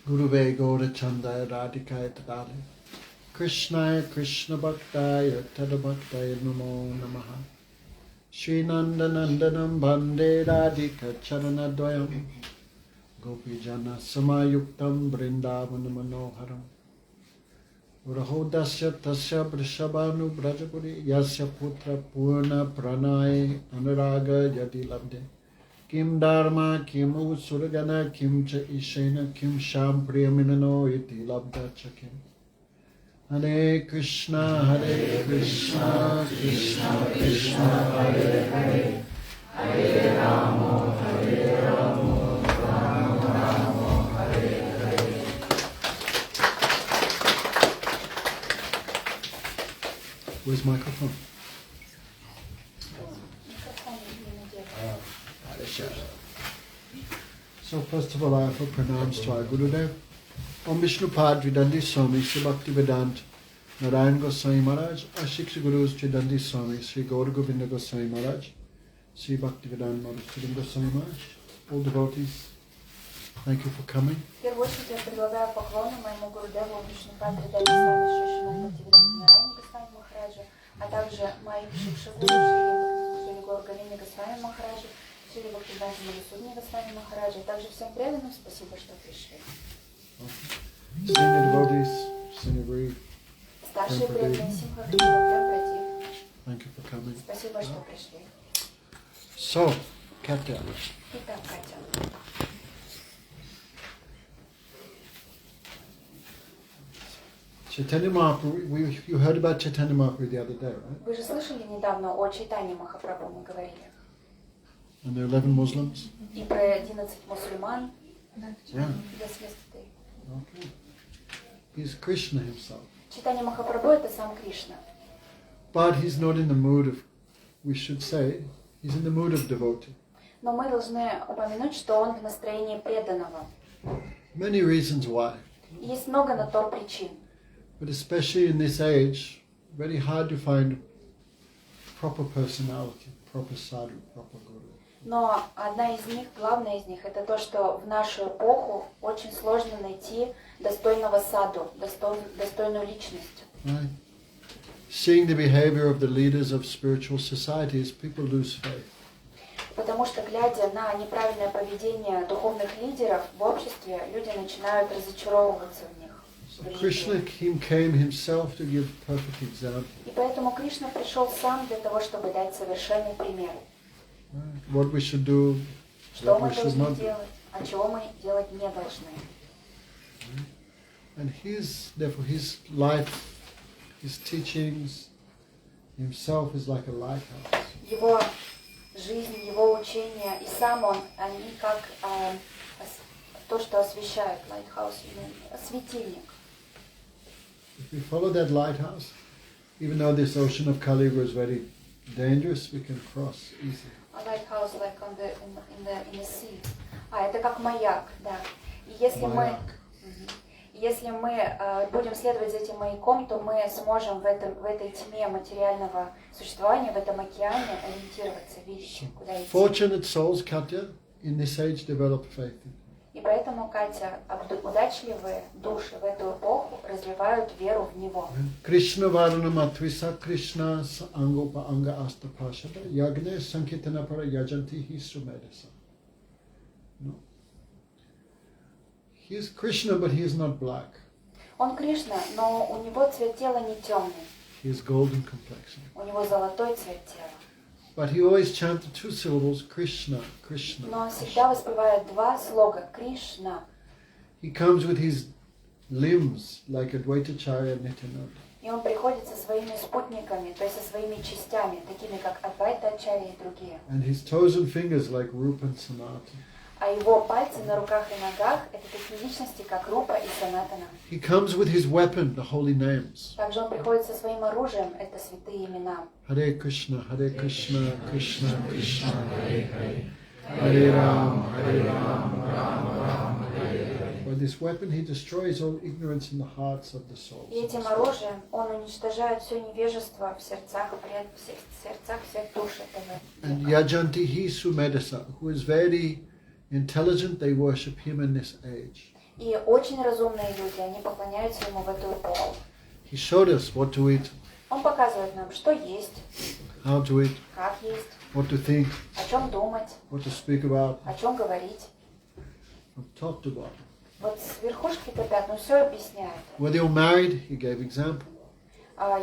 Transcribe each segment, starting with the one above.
Guruve Gaura Chandaya Radhikaya Tadale Krishnaya Krishna Bhaktaya Tadabhaktaya Namo Namaha Shri Nanda Nandanam Bande Radhika Charana Dvayam Gopijana Samayuktam Brindavana Manoharam Urahodasya Tasya Vrishabhanu Brajapuri Yasya Putra Purna Pranay Anuraga Yadi Labde Kim Dharma Kim Usuragana Kim Cha Ishena Kim Sham Priyaminano Iti Labda Chakim Hare Krishna Krishna Krishna Hare Hare Hare Rama Rama Rama Hare Hare. Where's microphone? So first of all, I offer pranams to our Gurudev. Om Vishnupad Vidandi Swami Sri Bhaktivedanta Narayan Goswami Maharaj, our Shiksha Gurus Vidandi Swami Sri Gaura Govinda Goswami Maharaj, Sri Bhaktivedanta Madhusudan Goswami Maharaj, all devotees, thank you for coming. В первую очередь я предлагаю поклоны моему Гурудеву Вишнупад Видани Свами Шишина Бхактивиданта Нараяне Госвами Махараджу, а также моим Шикшагуру Шри Гаура Говинда Госвами Махараджу, Шри Бхактивиданта Мадхусудана Госвами Махараджу, а также всем преданным спасибо, что пришли. Senior devotees, Senior Guru, Старшие преданные Симха Прати. Thank you for coming. Спасибо, что пришли. So, Katya. Итак, Катя. Chaitanya Mahaprabhu, you heard about Chaitanya Mahaprabhu the other day, right? Вы же слышали недавно о Чайтанье Махапрабху, мы говорили. And there are 11 Muslims? И про 11 мусульман. Yeah. Yes, yesterday. Okay. He's Krishna himself. Чайтанья Махапрабху это сам Кришна. But he's not in the mood of, we should say, he's in the mood of devotee. Но мы должны упомянуть, что он в настроении преданного. Many reasons why. Есть много на то причин. But especially in this age, very hard to find proper personality, proper sadhu, proper guru. Но одна из них, главная из них, это то, что в нашу эпоху очень сложно найти достойного саду, достойную личность. Right? Seeing the behavior of the leaders of spiritual societies, people lose faith. Потому что, глядя на неправильное поведение духовных лидеров в обществе, люди начинают разочаровываться в них. Krishna came himself to give perfect example. И поэтому Кришна пришел сам для того, чтобы дать совершенный пример. Right? What we should do, Что what мы we should должны not do. делать, а чего мы делать не должны. And therefore his life, his teachings, himself is like a lighthouse. Его жизнь, его учения, и сам он, они как то, что освещает, lighthouse, светильник. If we follow that lighthouse, even though this ocean of Kali Yuga is very dangerous, we can cross easily. A lighthouse like on the in the sea. Это как маяк, да. И если мы будем следовать за этим маяком, то мы сможем в этой тьме материального существования, в этом океане ориентироваться, видеть, куда идти. Fortunate souls, Katya, in this age develop faith. И поэтому, Катя, удачливые души в эту эпоху развивают веру в Него. Krishna varana matvisa Krishna angopa anga asta pashada yagne sankitana para yajanti hi sumedasa. No. He is Krishna, but he is not black. Он Кришна, но у него цвет тела не темный. He is golden complexion. У него золотой цвет тела. But he always chanted two syllables, Krishna, Krishna. Но он всегда воспевает два слога Кришна. He comes with his limbs like Yamunacharya Nityananda. И он приходит со своими спутниками, то есть со своими частями, такими как Адвайтачарья и другие. And his toes and fingers like Rupa and Sanatana. А его пальцы на руках и ногах – это такие личности, как Рупа и Санатана. He comes with his weapon, the holy names. Также он приходит со своим оружием – это святые имена. Hare Krishna, Krishna Krishna, Hare Hare. Hare Ram, Ram Ram, Hare Hare. By this weapon he destroys all ignorance in the hearts of the souls. И этим оружием он уничтожает все невежество в сердцах всех душ этого. And Yajanti hi sumedasa, who is very intelligent, they worship him in this age. И очень разумные люди, они поклоняются ему в эту эпоху. He showed us what to eat, Он показывает нам, что есть, how to eat, как есть, what to think, о чем думать, what to speak about, о чем говорить. what talked about. Вот с верхушки до пят, ну все объясняет. Whether you're married, he gave example.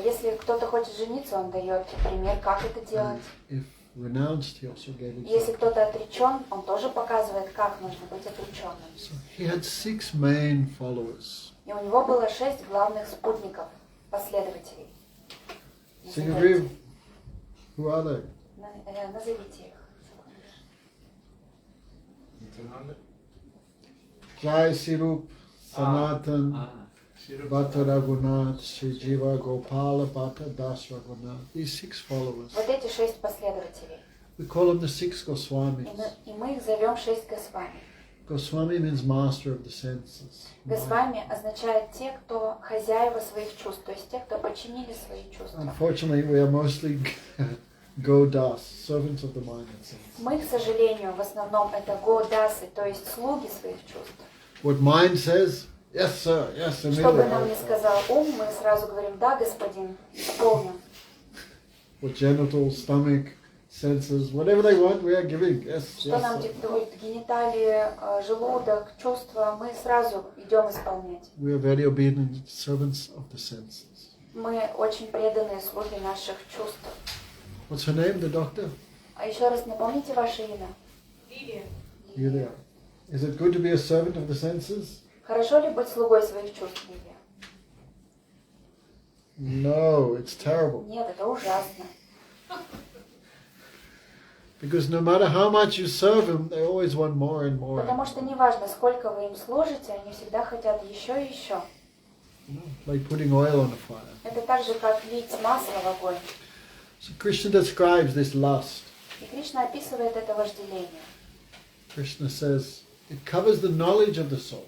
Если кто-то хочет жениться, он дает пример, как это делать. If renounced, he also gave Если example. кто-то отречен, он тоже показывает, как нужно быть отреченным. So he had 6 main followers. И у него было 6 главных спутников, последователей. So you agree? Who are they? Назовите их. Jai Sirup, Sanatan, Bhatta Raghunath, Sri Jiva Gopala, Bhatta Das Raghunath. These 6 followers. Вот эти 6 последователей. We call them the 6 Goswamis. И мы их зовем 6 Госвами. Goswami means master of the senses. Госвами означает те, кто хозяева своих чувств, то есть те, кто подчинили свои чувства. Unfortunately, we are mostly Godas, servants of the mind and sense. Мы, к сожалению, в основном это годасы, то есть слуги своих чувств. What mind says, yes sir, yes Что бы нам ни immediately. сказал ум, мы сразу говорим, да, господин, исполним. What genital, stomach, senses, whatever they want, we are giving. Yes, Что yes нам sir. диктует гениталии, желудок, чувства, мы сразу идем исполнять. We are very obedient servants of the senses. Мы очень преданные слуги наших чувств. What's her name, the doctor? А еще раз напомните ваше имя. Yulia. Is it good to be a servant of the senses? Хорошо ли быть слугой своих чувств, Лилия? No, it's terrible. Нет, это ужасно. Because no matter how much you serve them, they always want more and more. Потому что неважно, сколько вы им служите, они всегда хотят еще и еще. Like putting oil on a fire. Это так же, как лить масло в огонь. So Krishna describes this lust. И Кришна описывает это вожделение. Krishna says it covers the knowledge of the soul,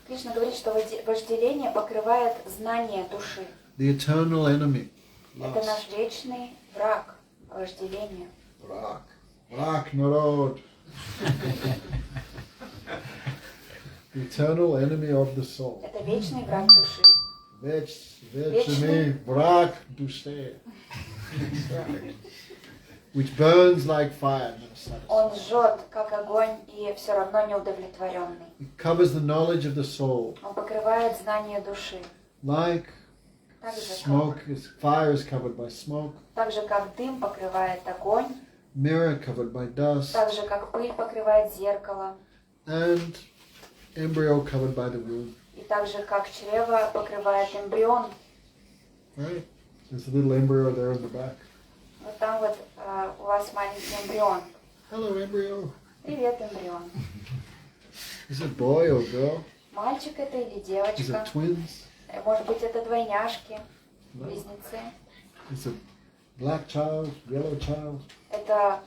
Кришна говорит, что вожделение покрывает знание души. the eternal enemy. Это наш вечный враг, вожделение. Vrak, narod. The eternal enemy of the soul. Это вечный враг души. Вечный vrak duše. Which burns like fire. Он жжет, как огонь, и все равно неудовлетворенный. It covers the knowledge of the soul. Он покрывает знание души. Like smoke, fire is covered by smoke. Так же, как дым покрывает огонь. Mirror covered by dust. Так же, как пыль покрывает зеркало. And embryo covered by the womb. И так же, как чрево покрывает эмбрион. Right? There's a little embryo there in the back. Вот там вот у вас маленький эмбрион. Hello, embryo. Привет, эмбрион. Is it boy or girl? Мальчик это или Is девочка? it twins? Может быть, это двойняшки, No. близнецы. Is it black child, yellow child? Это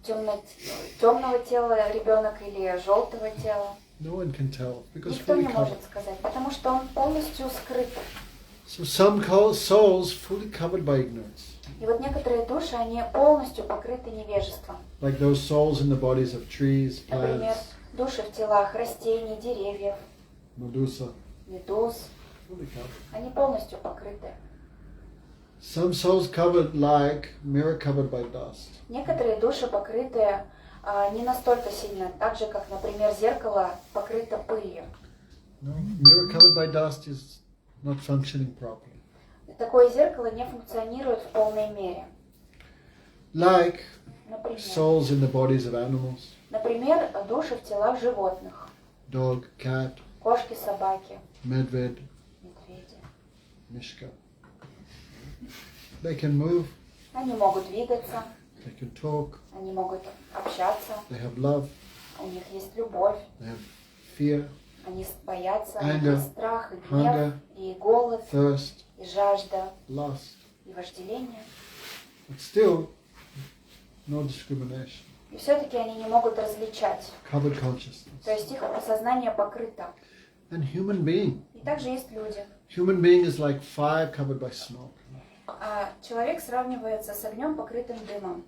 темного тела ребенок или желтого тела. No one can tell because Никто fully не covered. может сказать, потому что он полностью скрыт. So some souls fully covered by ignorance, И вот некоторые души, они полностью покрыты невежеством. like those souls in the bodies of trees, Например, plants, души в телах растений, деревьев, medusa, медуз. fully covered. Они полностью покрыты. Some souls covered like mirror covered by dust. Некоторые души покрыты не настолько сильно, так же, как, например, зеркало покрыто пылью. No, mirror covered by dust is not functioning properly. Такое зеркало не функционирует в полной мере. Like Например, souls in the bodies of animals, например, души в телах животных. dog, cat, Кошки, собаки, medved, медведи. mishka. They can move, Они могут двигаться, they can talk, они могут общаться, they have love, у них есть любовь, they have fear, они боятся, у них Anger, есть страх, и гнев, hunger, и голод, thirst, и жажда, lust, и вожделение. but still no discrimination. И все-таки они не могут различать. Covered consciousness. То есть их сознание покрыто. And human being. И также есть люди. Human being is like fire covered by smoke. А человек сравнивается с огнем, покрытым дымом.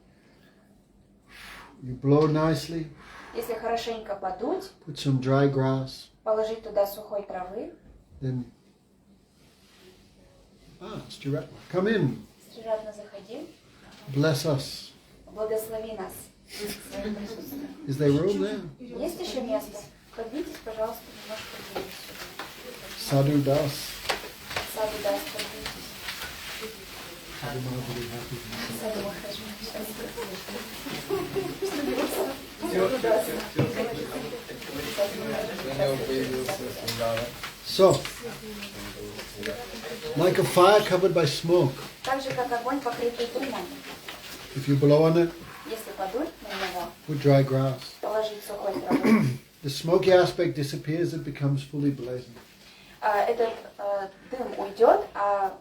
You blow nicely, Если хорошенько подуть, put some dry grass, положить туда сухой травы. Then, Stiratma, come in, Стриратна, заходи, bless us. благослови нас своим присутствием. Is there room there? Есть еще место? Подвиньтесь, пожалуйста, немножко ближе сюда. Sadhu Das. Саду даст, подвиньтесь. Саду Махарадж. So, like a fire covered by smoke. Так же, как огонь, покрытый дымом. If you blow on it, Если подуть на него, with dry grass, положить сухой травы, the smoky aspect disappears, it becomes fully blazing. этот дым уйдет, а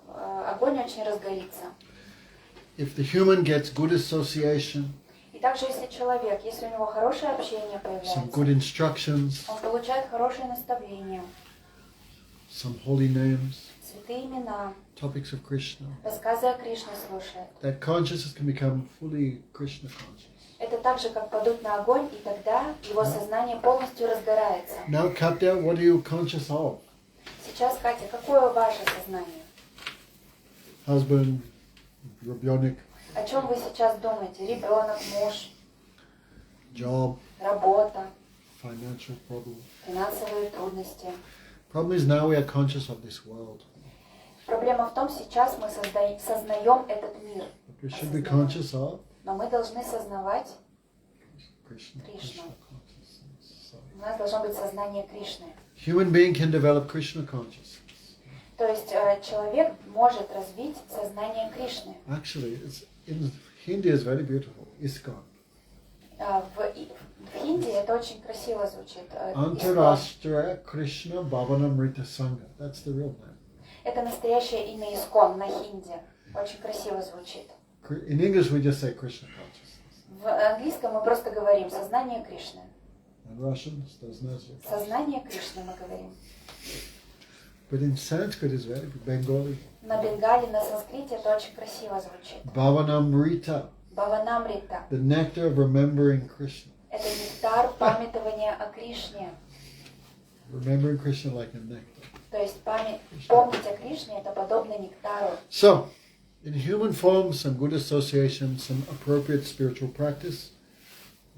огонь очень разгорится. If the human gets good association, И также, если человек, если у него хорошее общение some появляется, good instructions, он получает хорошее наставление, some holy names, святые имена, topics of Krishna, рассказы о Кришне слушает. that consciousness can become fully Krishna conscious. Это так же, как подуть на огонь, и тогда его сознание полностью разгорается. Now, Katya, what are you conscious of? Сейчас, Катя, какое ваше сознание? Husband, Rabyonik, О чем вы сейчас думаете? Ребенок, муж, job, работа, financial problem. финансовые трудности. Problem is now we are conscious of this world. Проблема в том, сейчас мы сознаем этот мир. But we should be conscious of Но мы должны сознавать, Krishna. Krishna. Consciousness. So, у нас должно быть сознание Кришны. human being can develop Krishna consciousness. То есть человек может развить сознание Кришны. Actually, it's in Hindi is very beautiful. ISKCON. В хинди это очень красиво звучит. Искон. Antarashtra Krishna Bhavanamrita Sangha. That's the real name. Это настоящее имя Искон на хинди. Очень красиво звучит. In English, we just say Krishna consciousness. В английском мы просто говорим сознание Кришны. In Russian, it's Doznazia. Сознание Кришны мы говорим. But in Sanskrit, it's very Bengali. На бенгале, на санскрите это очень красиво звучит. Bhavanamrita, Бхаванамрита. the nectar of remembering Krishna. Это нектар памятования о Кришне. Remembering Krishna like a nectar. То есть помнить о Кришне это подобно нектару. So, in human form, some good association, some appropriate spiritual practice,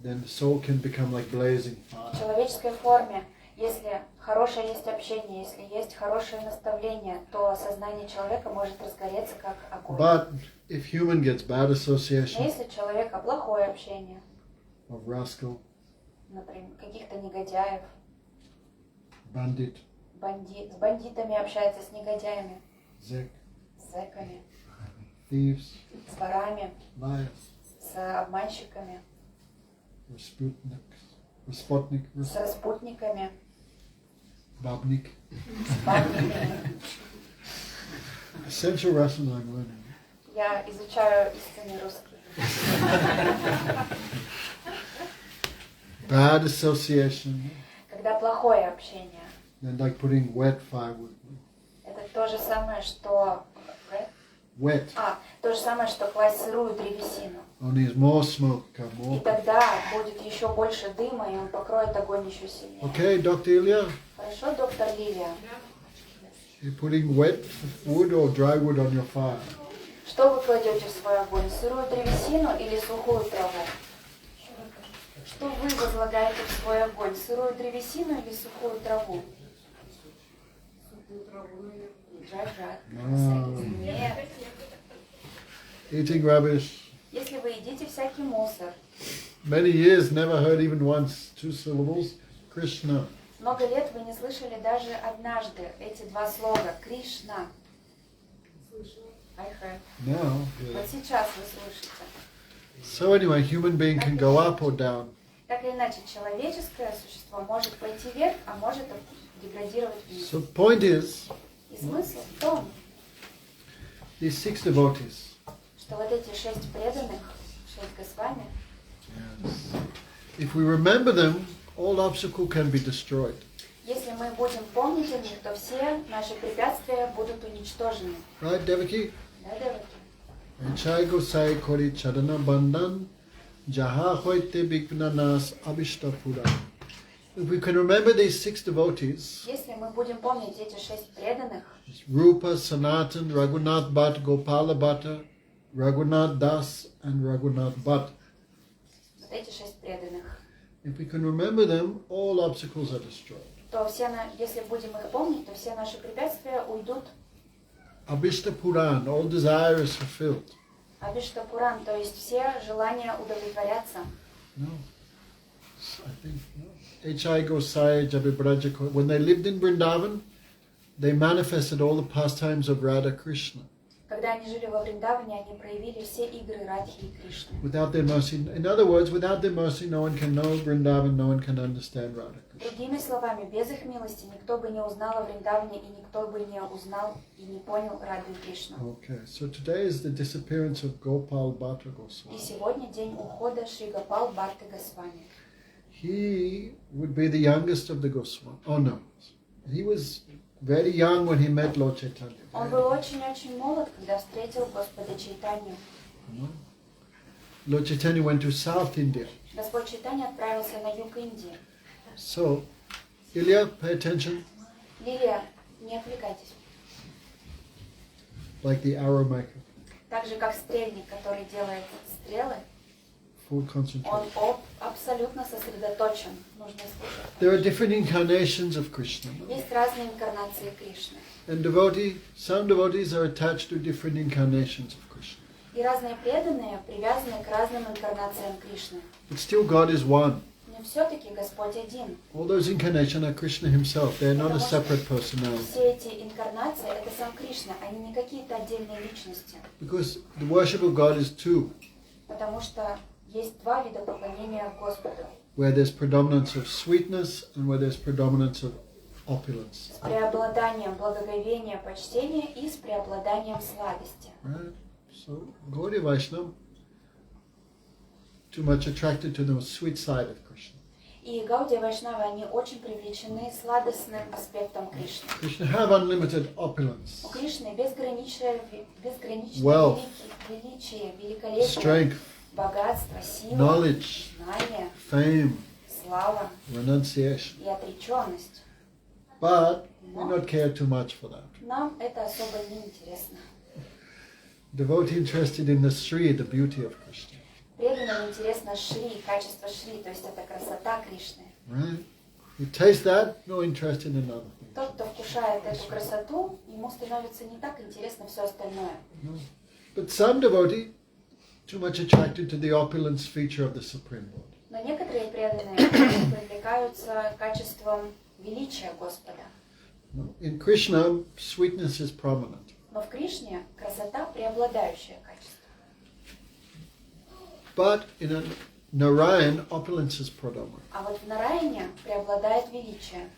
then the soul can become like blazing В fire. человеческой форме, если хорошее есть общение, если есть хорошее наставление, то сознание человека может разгореться как огонь. But if human gets bad Но association если у человека плохое общение, of rascal, например, каких-то негодяев, bandit, с бандитами общается, с негодяями, zek, с зэками, thieves, с ворами, liars, с обманщиками, Rasputnik, с распутниками, Babnik. с бабниками. Essential Russian I'm learning. Я изучаю истинный русский. Bad association, Когда плохое общение, then like putting wet firewood. это то же самое, что... Wet. То же самое, что класть сырую древесину. Only is more smoke, И more. тогда будет еще больше дыма, и он покроет огонь еще сильнее. Okay, Dr. Ilya, Хорошо, доктор Лилия? you're putting wet wood or dry wood on your fire. Что вы кладете в свой огонь? Сырую древесину или сухую траву? Что вы возлагаете в свой огонь? Сырую древесину или сухую траву? Сухую траву. Нет. Eating rubbish. Если вы едите всякий мусор, Many years never heard even once 2 syllables. Krishna. много лет вы не слышали даже однажды эти два слова Кришна. I heard. Now. Вот сейчас вы слышите. So anyway, human being can go up or down. Так или иначе, человеческое существо может пойти вверх, а может деградировать вниз. So point is, И смысл в том, these 6 devotees, что вот эти 6 преданных, 6 Госвами, if we remember them, all obstacle can be destroyed. если мы будем помнить о них, то все наши препятствия будут уничтожены. Right, Devaki? Да, Деваки? Chai Gosai Kori Chadana Bandan Jaha Hoite Bignanas Abishtapura. if we can remember these 6 devotees, Если мы будем помнить эти 6 преданных, Rupa, Sanatan, Raghunath Bhatt, Gopala Bhatta, Raghunath Das, and Raghunath Bhatt, вот эти 6 преданных, if we can remember them, all obstacles are destroyed. то если будем их помнить, то все наши препятствия уйдут. Abhishta Puran, all desire is fulfilled. Абишта Пуран, то есть все желания удовлетворятся. No. I think no. H.I. Gosai, Jabibraja, when they lived in Vrindavan, they manifested all the pastimes of Radha Krishna. Когда они жили во Вриндаване, они проявили все игры Радхи и Кришны. Without their mercy, in other words, without their mercy, no one can know Vrindavan, no one can understand Radha Krishna. Другими словами, без их милости никто бы не узнал о Вриндаване, и никто бы не узнал и не понял Раду и Кришну. Okay, so today is the disappearance of Gopal Bhatta И Goswami. сегодня день ухода Шри Гопал Бхатты Госвами. He would be the youngest of the Goswami. Oh no, he was very young when he met Lord Chaitanya. Он был очень-очень молод, когда встретил Господа Чайтанью. Lord Chaitanya went to South India. Господь Чайтанья отправился на юг Индии. So, Ilya, pay attention, Лилия, не отвлекайтесь. like the arrow maker, Так же, как стрельник, который делает стрелы, full он concentration. абсолютно сосредоточен. Нужно слушать. There are different incarnations of Krishna. Есть разные инкарнации Кришны. And some devotees are attached to different incarnations of Krishna. И разные преданные привязаны к разным инкарнациям Кришны. But still God is one. Но все-таки Господь один. All those incarnations are Krishna himself. They are not a separate personality. Все эти инкарнации — это сам Кришна, они не какие-то отдельные личности. Because the worship of God is two, Потому что есть два вида поклонения Господу. where there's predominance of sweetness and where there's predominance of opulence. С преобладанием благоговения, почтения и с преобладанием сладости. Right? So Gaudiya Vaishnava too much attracted to the sweet side of Krishna. И Гаудия Вайшнавы, они очень привлечены сладостным аспектом Кришны. Krishna have unlimited opulence, У Кришны безграничное Wealth, величие, великолепие, strength, богатство, сила, knowledge, знание, fame, слава renunciation. и отреченность. But we not care too much for that. Нам это особо не интересно. Devotee interested in the Sri, the beauty of Krishna. Преданным интересно Шри, качество Шри, то есть это красота Кришны. Right? You taste that, no interest in another thing. Тот, кто вкушает эту красоту, ему становится не так интересно все остальное. No. But some devotee too much attracted to the opulence feature of the Supreme Lord. Но некоторые преданные привлекаются качеством величия Господа. No. In Krishna, sweetness is prominent. Но в Кришне красота преобладающее качество. But in a Narayan, opulence is predominant. А вот в Нараяне преобладает величие.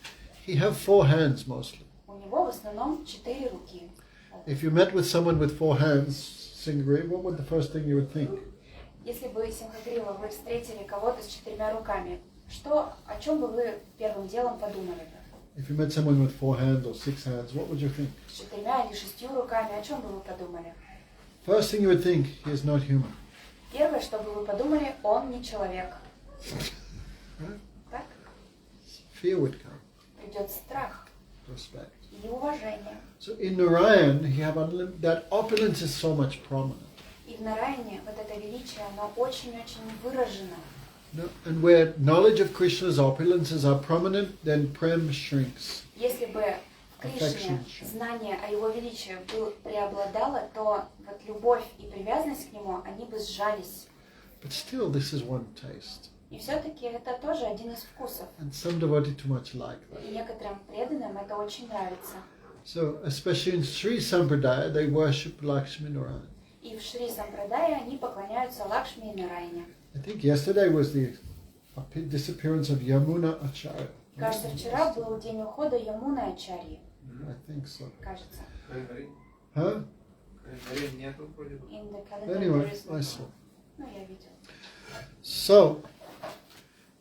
He have 4 hands mostly. У него в основном 4 руки. If you met with someone with 4 hands, Singari, what would the first thing you would think? Если бы, Симхагрива, вы встретили кого-то с 4 руками, о чем бы вы первым делом подумали бы? If you met someone with 4 hands or 6 hands, what would you think? С 4 или 6 руками, о чем бы вы подумали? First thing you would think, he is not human. Первое, что бы вы подумали, он не человек. Right? Так? Fear would come, Придет страх respect. и уважение. So in Narayan, you have that opulence is so much prominent. И в Нараяне вот это величие, оно очень-очень выражено. No? And where knowledge of Krishna's opulences are prominent, then prem shrinks. Если бы в Кришне знание о его величии преобладало, то вот любовь и привязанность к нему, они бы сжались. But still, this is one taste. И все-таки это тоже один из вкусов. And some devotee too much like that. И некоторым преданным это очень нравится. So, especially in Sri Sampradaya, they worship Lakshmi Narayan. И в Шри Сампрадае они поклоняются Лакшми и Нараяне. I think yesterday was the disappearance of Yamunacharya. Кажется, вчера был день ухода Ямуначарьи. I think so. Кажется. Huh? In the calendar Anyway, there is no- I saw. Ну, я видел. So,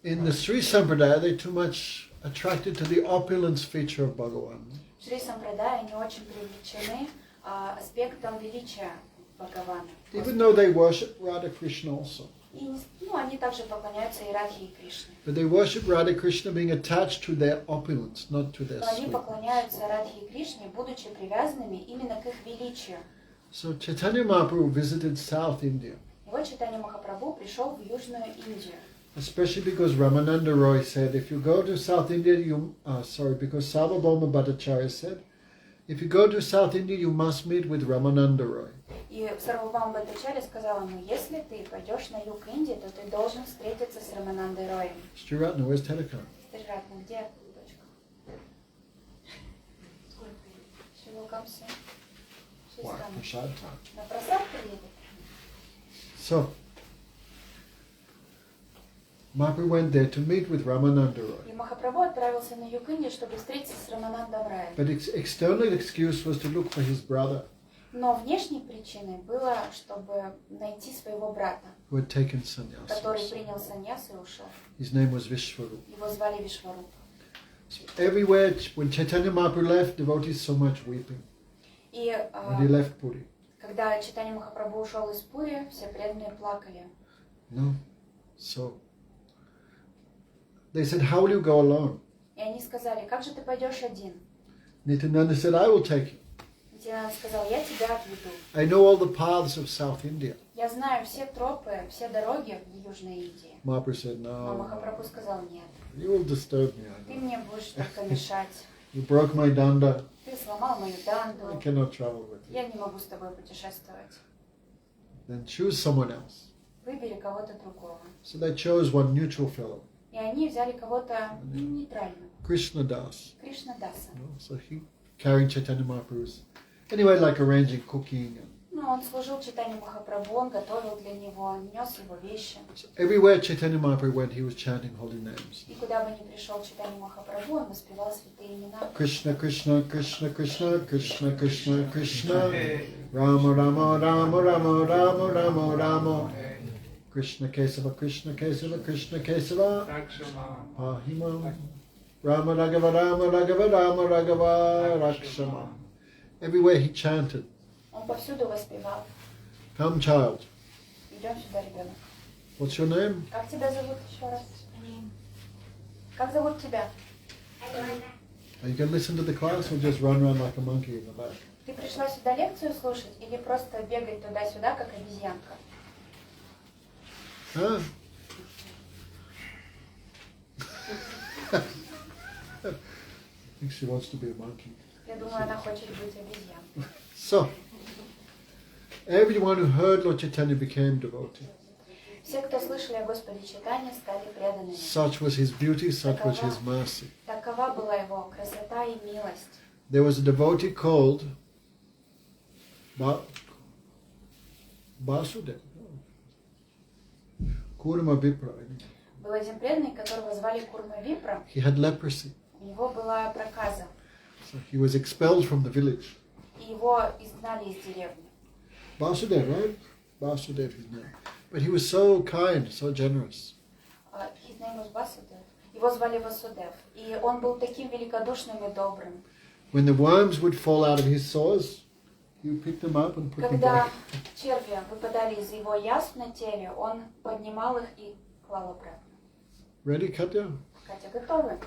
in the Sri Sampradaya, they too much attracted to the opulence feature of Bhagavan. В Шри Сампрадае они очень привлечены аспектом величия Бхагавана. Even though they worship Radha Krishna also. И они также поклоняются и Радхе, и Кришне. But they worship Radha Krishna being attached to their opulence, not to their Но они sweetness. поклоняются Радхе и Кришне, будучи привязанными именно к их величию. So Chaitanya Mahaprabhu visited South India, И вот Чайтанья Махапрабху пришел в Южную Индию. especially because Ramananda Roy said, if you go to South India, because Sarvabhauma Bhattacharya said, if you go to South India, you must meet with Ramananda Roy. И Сарвабхаума Бхаттачарья сказал ему, если ты пойдешь на юг Индии, то ты должен встретиться с Раманандой Роем. Sriratna, where's Telekam? Сриратна, где дочка? She will come soon. She's Wow, coming. prasad time. На просад приедет. So, Mahaprabhu went there to meet with Ramananda Roy. И Махапрабху отправился на юг Индии, чтобы встретиться с Раманандом Раем. But its external excuse was to look for his brother, Но внешней причиной было, чтобы найти своего брата, who had taken sannyasa. который принял саньясу и ушел. His name was Vishwarup. Его звали Вишварупа. So everywhere, when Chaitanya Mahaprabhu left, devotees so much weeping. И When he left Puri. когда Чайтанья Махапрабху ушел из Пури, все преданные плакали. No. So, they said, how will you go alone? И они сказали, как же ты пойдешь один? Nityananda said, I will take you. Нитянанда сказал, я тебя отведу. I know all the paths of South India. Я знаю все тропы, все дороги в Южной Индии. Mahaprabhu said, Но no, Махапрабху сказал, нет, you will disturb me. ты I know. мне будешь только мешать. You broke my danda. Ты сломал мою I данду. cannot travel with you. Я не могу с тобой путешествовать. Then choose someone else. Выбери кого-то другого. So they chose one neutral fellow, И они взяли кого-то нейтрального. Krishna Das. Кришна Даса. So he carried Chaitanya Mahaprabhu's. Anyway, like arranging cooking. Ну, он служил Чайтанье Махапрабху, он готовил для него, нес его вещи. So everywhere Chaitanya Mahaprabhu went, he was chanting holy names. И куда бы ни пришел Чайтанья Махапрабху, он воспевал святые имена. Krishna, Krishna, Krishna, Krishna, Krishna, Krishna, Krishna, Rama, Rama, Rama, Rama, Rama, Rama, Rama, Krishna Kesava, Krishna Kesava, Krishna Kesava, Pahima, Rama, Raghava, Rama, Raghava, Rama, Raghava, Rakshama. Everywhere he chanted, Он повсюду воспевал. come child, Идем сюда, ребенок. what's your name? Как тебя зовут еще раз? Как зовут тебя? Are you going to listen to the class or just run around like a monkey in the back? Ты пришла сюда лекцию слушать или просто бегать туда-сюда, как обезьянка? Huh? I think she wants to be a monkey. Я думаю, она хочет быть обезьянкой. So, everyone who heard Lord Chaitanya became devotee. Все, кто слышали о Господе Чайтанье, стали преданными. Such was his beauty, such was his mercy. Такова была его красота и милость. There was a devotee called Vasudev. Kurma Vipra. Был один преданный, которого звали Курма Випра. He had leprosy. У него была проказа. So he was expelled from the village. И его изгнали из деревни. Vasudev, right? Vasudev, his name. But he was so kind, so generous. His name was Vasudев. Его звали Васудев. И он был таким великодушным и добрым. When the worms would fall out of his sores, he would pick them up and put them Когда back. черви выпадали из его язв на теле, он поднимал их и клал обратно. Ready, Katya? Катя, готовы?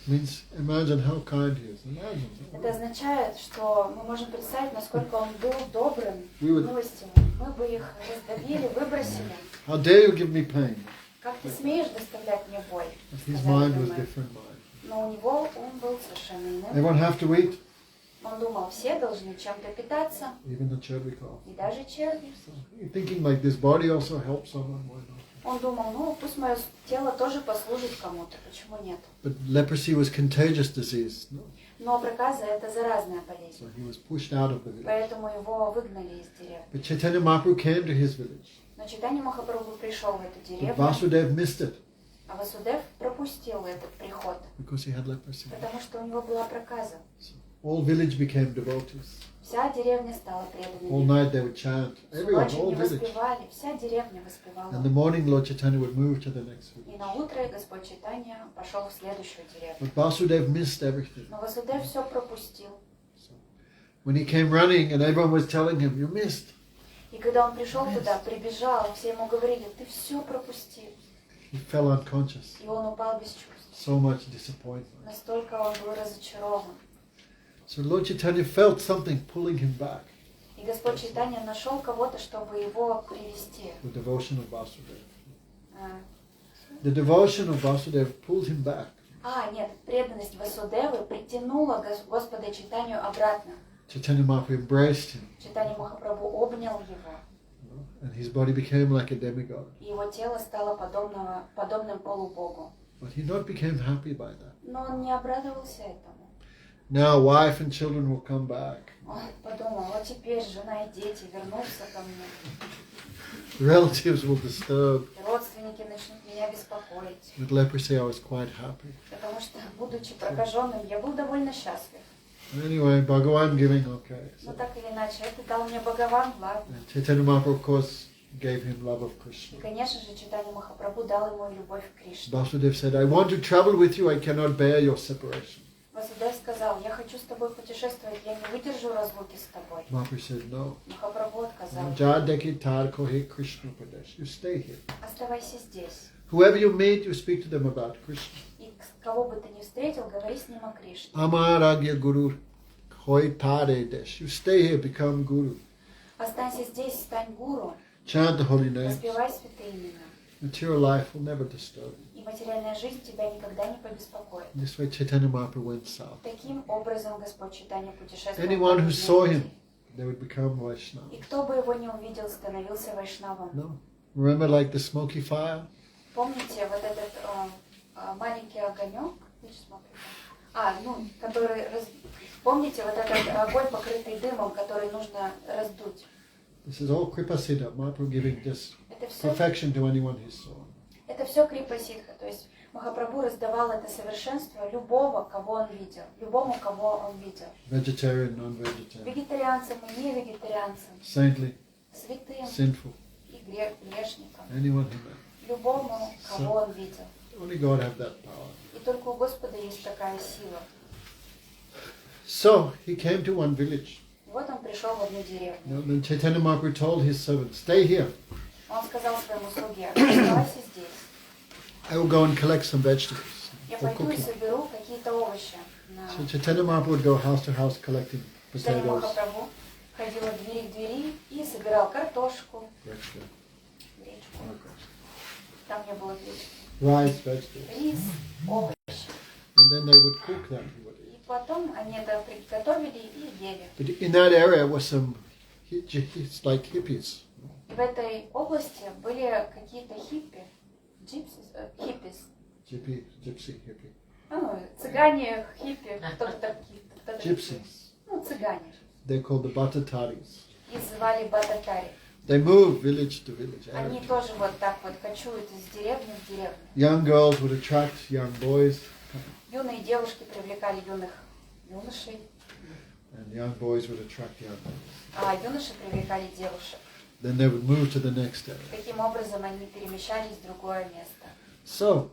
Means imagine how kind he is. Imagine. Это означает, что мы можем представить, насколько он был добрым, We would- милостивым. Мы бы их раздавили, выбросили. How dare you give me pain? Как ты смеешь доставлять мне боль? His Сказали mind бы was мы. different mind. Но у него ум был совершенно иным. Everyone have to eat, Он думал, все должны чем-то питаться, even the chervika. и даже черви. So you're thinking like this body also helps someone, why not? Он думал, ну пусть мое тело тоже послужит кому-то, почему нет? But leprosy was contagious disease, no? Но проказа это заразная So болезнь, he was pushed out of the village. поэтому его выгнали из деревни. But Chaitanya Mahaprabhu came to his village. Но Чайтанья Махапрабху пришел в эту But деревню, Vasudev missed it а Васудев пропустил этот приход, because he had leprosy. потому что у него была проказа. So all village became devotees. Вся деревня стала All преданными. night they would chant. Everyone, Ночью all не village. воспевали, вся деревня In воспевала. the morning, Lord Chaitanya would move to the next И village. на утро Господь Чайтанья пошел в следующую деревню. But Vasudev missed everything. Но Васудев все пропустил. So when he came running and everyone was telling him, you missed. И когда он пришел туда, прибежал, все ему говорили, ты все пропустил. He fell unconscious. И он упал без чувств. So much disappointment. Настолько он был разочарован. So Lord Chaitanya felt something pulling him back. И Господь Чайтанья нашел кого-то, чтобы его привести. The devotion of Vasudeva. The devotion of Vasudeva pulled him back. Нет, преданность Васудевы притянула Господа Чайтанью обратно. Chaitanya Mahaprabhu embraced him. Чайтанья Махапрабху обнял его. And his body became like a demigod. И его тело стало подобным полубогу. But he not became happy by that. Но он не обрадовался этому. Now wife and children will come back. Он подумал, вот теперь жена и дети вернутся ко мне. Relatives will disturb. Родственники начнут меня беспокоить. With leprosy I was quite happy. Потому что, будучи прокаженным, я был довольно счастлив. Anyway, Bhagavan giving, okay. Но так или иначе, это дал мне Бхагаван, ладно. Chaitanya Mahaprabhu, of course, gave him love of И, Krishna. конечно же, Чайтанья Махапрабху дал ему любовь к Кришне. Vasudeva said, I want to travel with you, I cannot bear your separation. Васудев сказал, я хочу с тобой путешествовать, я не выдержу разлуки с тобой. Mahaprabhu said, no. Махапрабху отказал. Jadeki Tarko He Krishna Pradesh. You stay here. Оставайся здесь. Whoever you meet, you speak to them about Krishna. И кого бы ты ни встретил, говори с ним о Кришне. Amaragya Guru Hoi Tare Desh. You stay here, become Guru. Останься здесь, стань гуру. Chant the holy name. Воспевай святые имена. Material life will never disturb you. И материальная жизнь тебя никогда не побеспокоит. This way Chaitanya Mahaprabhu went south. Таким образом Господь Чайтанья путешествовал. Anyone who saw him, they would become Vaishnava. И кто бы его не увидел, становился вайшнавом. No. Remember like the smoky fire? Помните вот этот маленький огонек? Который... Помните вот этот огонь, покрытый дымом, который нужно раздуть? This is all Kripa Siddha. Mahaprabhu giving this Это все, perfection to anyone he saw. это все крипа ситха. То есть Махапрабху раздавал это совершенство любого, кого он видел. Любому, кого он видел. Vegetarian, non-vegetarian. Вегетарианцам и не вегетарианцам. Saintly, Святым sinful. и грешникам. Anyone he met. Любому, кого он видел. Only God have that power. И только у Господа есть такая сила. So he came to one village. И вот он пришел в одну деревню. Now, then Chaitanya Mahaprabhu told his servant, stay here. Он сказал своему слуге, оставайся здесь. I will go and collect some vegetables Я for пойду и cooking. соберу какие-то овощи. So Chaitanya Mahaprabhu would go house to house collecting Чайтанья potatoes, Махапрабху ходил от двери к двери и собирал картошку, grecca, гречку. Там не было гречки. rice, vegetables. Рис, овощи. And then they would cook them. He would eat. И потом они это приготовили и ели. But in that area was some, it's like hippies. И в этой области были какие-то хиппи, хиппис. Gypsy hippie. Цыгане, хиппи, кто-то такие. Gypsies. Цыгане. They're called the Bhattataris. Их звали Бататари. They move village to village. Они тоже вот так вот кочуют из деревни в деревню. Young girls would attract young boys, Юные девушки привлекали юных юношей, and young boys would attract young men. а юноши привлекали девушек. Then they would move to the next area. Таким образом они перемещались в другое место. So,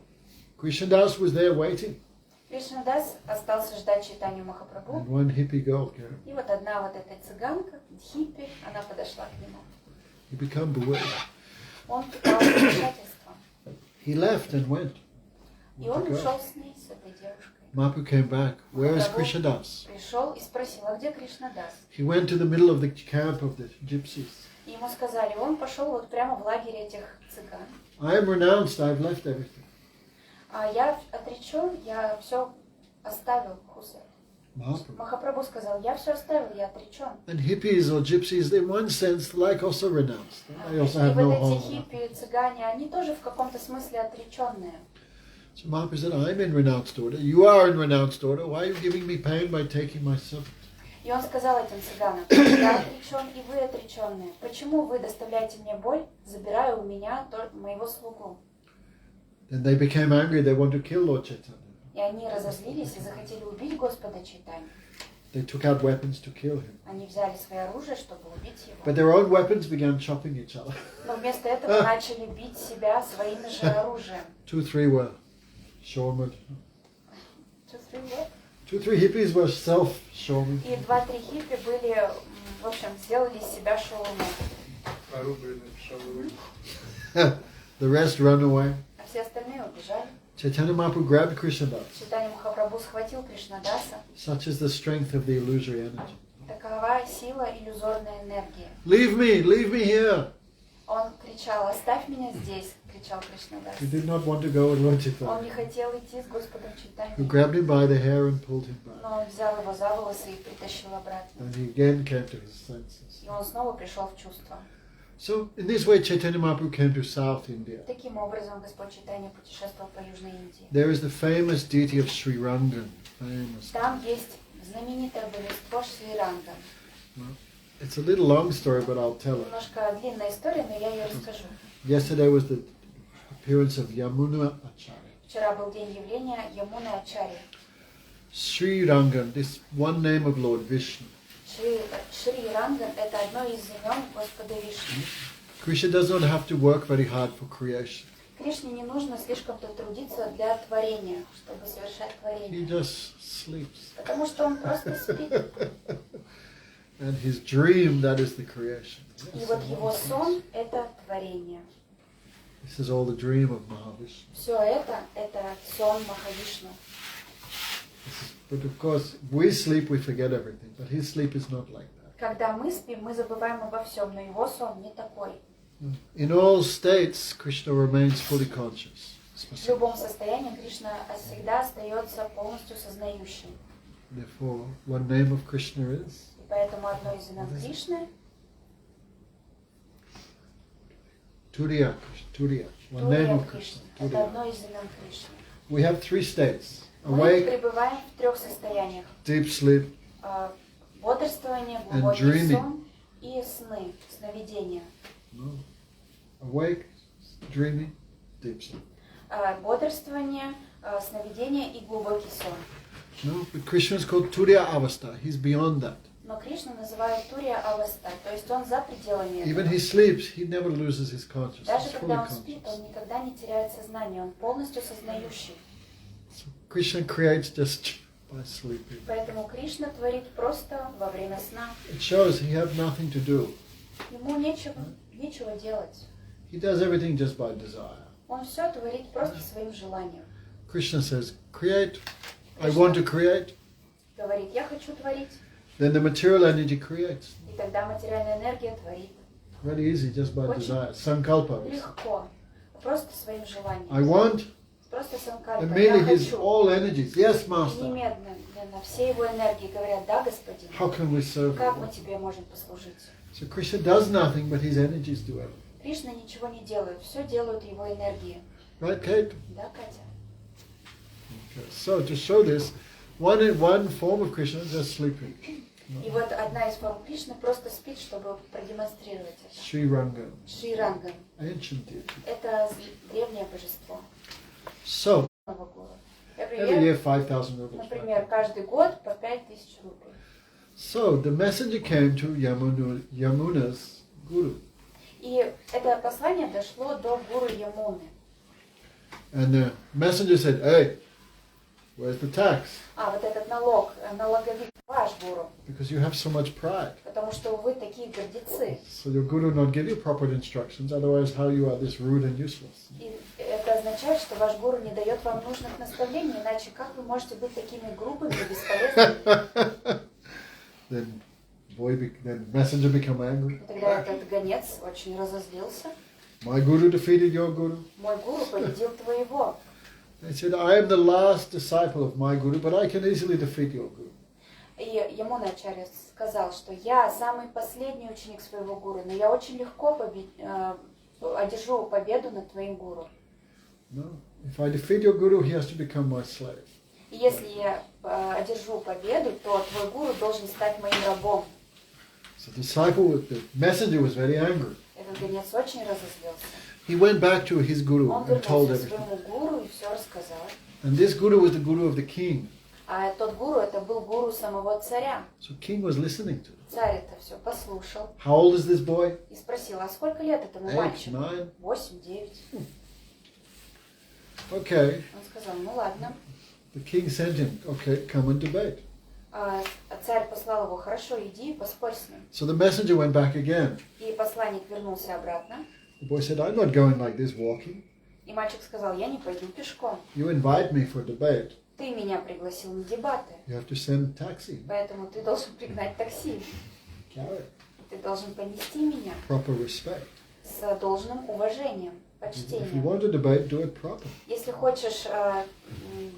Krishnadas was there waiting, Кришнадас остался ждать Чайтанью and Махапрабху. one hippie girl came. И вот одна вот эта цыганка, хиппи, она подошла к нему. He became bewildered. Он питал замешательство. He left and went. И он ушел с ней, с этой девушкой. Mahaprabhu came back. Where is Krishnadas? Пришел и спросил, а где Кришнадас? He went to the middle of the camp of the gypsies. И ему сказали, он пошел вот прямо в лагерь этих цыган. I am renounced. I've left everything. А я отречен, я все оставил, Хусар. Mahaprabhu. Махапрабху сказал, я все оставил, я отречен. And hippies or gypsies, in one sense, like also renounced. They also И have вот no эти home. хиппи, цыгане, они тоже в каком-то смысле отреченные. So Mahaprabhu said, I'm in renounced order. You are in renounced order. Why are you giving me pain by taking my servant? И он сказал этим цыганам, я отречен, и вы отреченные. Почему вы доставляете мне боль, забирая у меня моего слугу? Then they became angry. They want to kill Lord Chaitanya. И они разозлились и захотели убить Господа Чайтанью. They took out weapons to kill him. Они взяли свои оружие, чтобы убить его. But their own weapons began chopping each other. Но вместо этого начали бить себя своим же оружием. 2-3 were shorted. 2-3 what? 2-3 hippies were self-shorted. И 2-3 хиппи были, в общем, сделали из себя шоумен. The rest run away. А все остальные убежали. Chaitanya Mahaprabhu grabbed Krishnadas. Чайтанья Махапрабху схватил Кришнадаса. Such is the strength of the illusory energy. Такова сила иллюзорной энергии. Leave me here. Он кричал: «Оставь меня здесь!» — кричал Кришнадас. He did not want to go with Lord Он Chaitanya. не хотел идти с Господом Who Чайтаньей, grabbed him by the hair and pulled him back. но он взял его за волосы и притащил обратно. And he again came to his senses. И он снова пришел в чувство. So, in this way, Chaitanya Mahaprabhu came to South India. Таким образом, Господь Чайтанья путешествовал по Южной Индии. There is the famous deity of Sri Rangan. Famous. Там есть знаменитое божество Шри-Ранга. It's a little long story, but I'll tell it. Немножко длинная история, но я ее расскажу. Yesterday was the appearance of Yamunacharya. Вчера был день явления Ямуначарья. Sri Rangan, this one name of Lord Vishnu. Шри-Ранган — это одно из имен Господа Вишну. Krishna does not have to work very hard for creation. Кришне не нужно слишком-то трудиться для творения, чтобы совершать He творение. just sleeps. Потому что он просто спит. And his dream, that is the creation. И вот его сон — это творение. This is all the dream of Mahavishnu. Все это сон Махавишну. But of course, we sleep, we forget everything. But his sleep is not like that. Когда мы спим, мы забываем обо всем, но его сон не такой. In all states, Krishna remains fully conscious. В любом состоянии Кришна всегда остается полностью сознающим. Therefore, one name of Krishna is И поэтому одно из имен Кришны Turiya. Turiya. One name Турия of Кришны. Krishna. Это Turiya. одно из имен Кришны. We have three states: Мы awake, пребываем в трех состояниях. deep sleep, Бодрствование, and глубокий dreaming. сон и сны, сновидения. No. Awake, dreaming, deep sleep. Бодрствование, сновидение и глубокий сон. No, but Krishna is called Turiya Avastha. He's beyond that. Но Кришну называют Турия Аваста, то есть он за пределами Even этого. he sleeps, he never loses his consciousness. Даже He's fully когда он спит, conscious. он никогда не теряет сознание, он полностью сознающий. So Krishna creates just by sleeping. Поэтому Кришна творит просто во время сна. It shows he has nothing to do. Ему нечего делать. He does everything just by desire. Он все творит просто своим желанием. Krishna says, create. I want to create. Говорит: я хочу творить. Then the material energy creates. И тогда материальная энергия творит. Very easy, just by desire. Sankalpa. Легко. Просто своим желанием. I want. Просто санкальпа. Immediately Я his хочу. all energies. Yes, И Master. немедленно все его энергии говорят: да, господин. How can we serve Как you? мы тебе можем послужить? So Krishna does nothing, but his energies do everything. Кришна ничего не делает, все делают его энергии. Right, Kate? Да, Катя? Okay. So to show this, one form of Krishna is just sleeping. И вот одна из форм Кришны просто спит, чтобы продемонстрировать это. Sri Ranga, Шри-Ранган. ancient deity. Это древнее божество. So Гуру. every year 5,000 rupees. Например, каждый год по 5000 рублей. So the messenger came to Yamuna's guru, И это послание дошло до гуру Ямуны. and the messenger said, "Hey, where's the tax? Вот этот налоговик ваш гуру, Because you have so much pride. потому что вы такие гордецы. So your guru not give you proper instructions. Otherwise, how you are this rude and useless?" И это означает, что ваш гуру не дает вам нужных наставлений, иначе как вы можете быть такими грубыми и бесполезными? Then messenger become angry. Тогда этот гонец очень разозлился. My guru defeated your guru. Мой гуру победил твоего. They said, I am the last disciple of my guru, but I can easily defeat your guru. И Ямуначарья сказал, что я самый последний ученик своего гуру, но я очень легко одержу победу над твоим гуру. No, if I defeat your guru, he has to become my slave. И если я одержу победу, то твой гуру должен стать моим рабом. So the messenger was very angry. Этот гонец очень разозлился. He went back to his guru Он and told вернулся к everything. своему гуру и все рассказал. And this guru was the guru of the king. А тот гуру, это был гуру самого царя. So king was listening to it. Царь это все послушал How old is this boy? и спросил: а сколько лет этому 8, мальчику? 9. 8-9. Okay. Он сказал: ну ладно. The king sent him, okay, come and debate. А царь послал его: хорошо, иди, поспорь с ним. So the messenger went back again. И посланник вернулся обратно. The boy said, I'm not going like this walking. И мальчик сказал: я не пойду пешком. You invite me for debate. Ты меня пригласил на дебаты. You have to send taxi. Поэтому ты должен пригнать такси. Carry. Ты должен понести меня Proper respect. с должным уважением, If you почтением. want to debate, do it proper. Если хочешь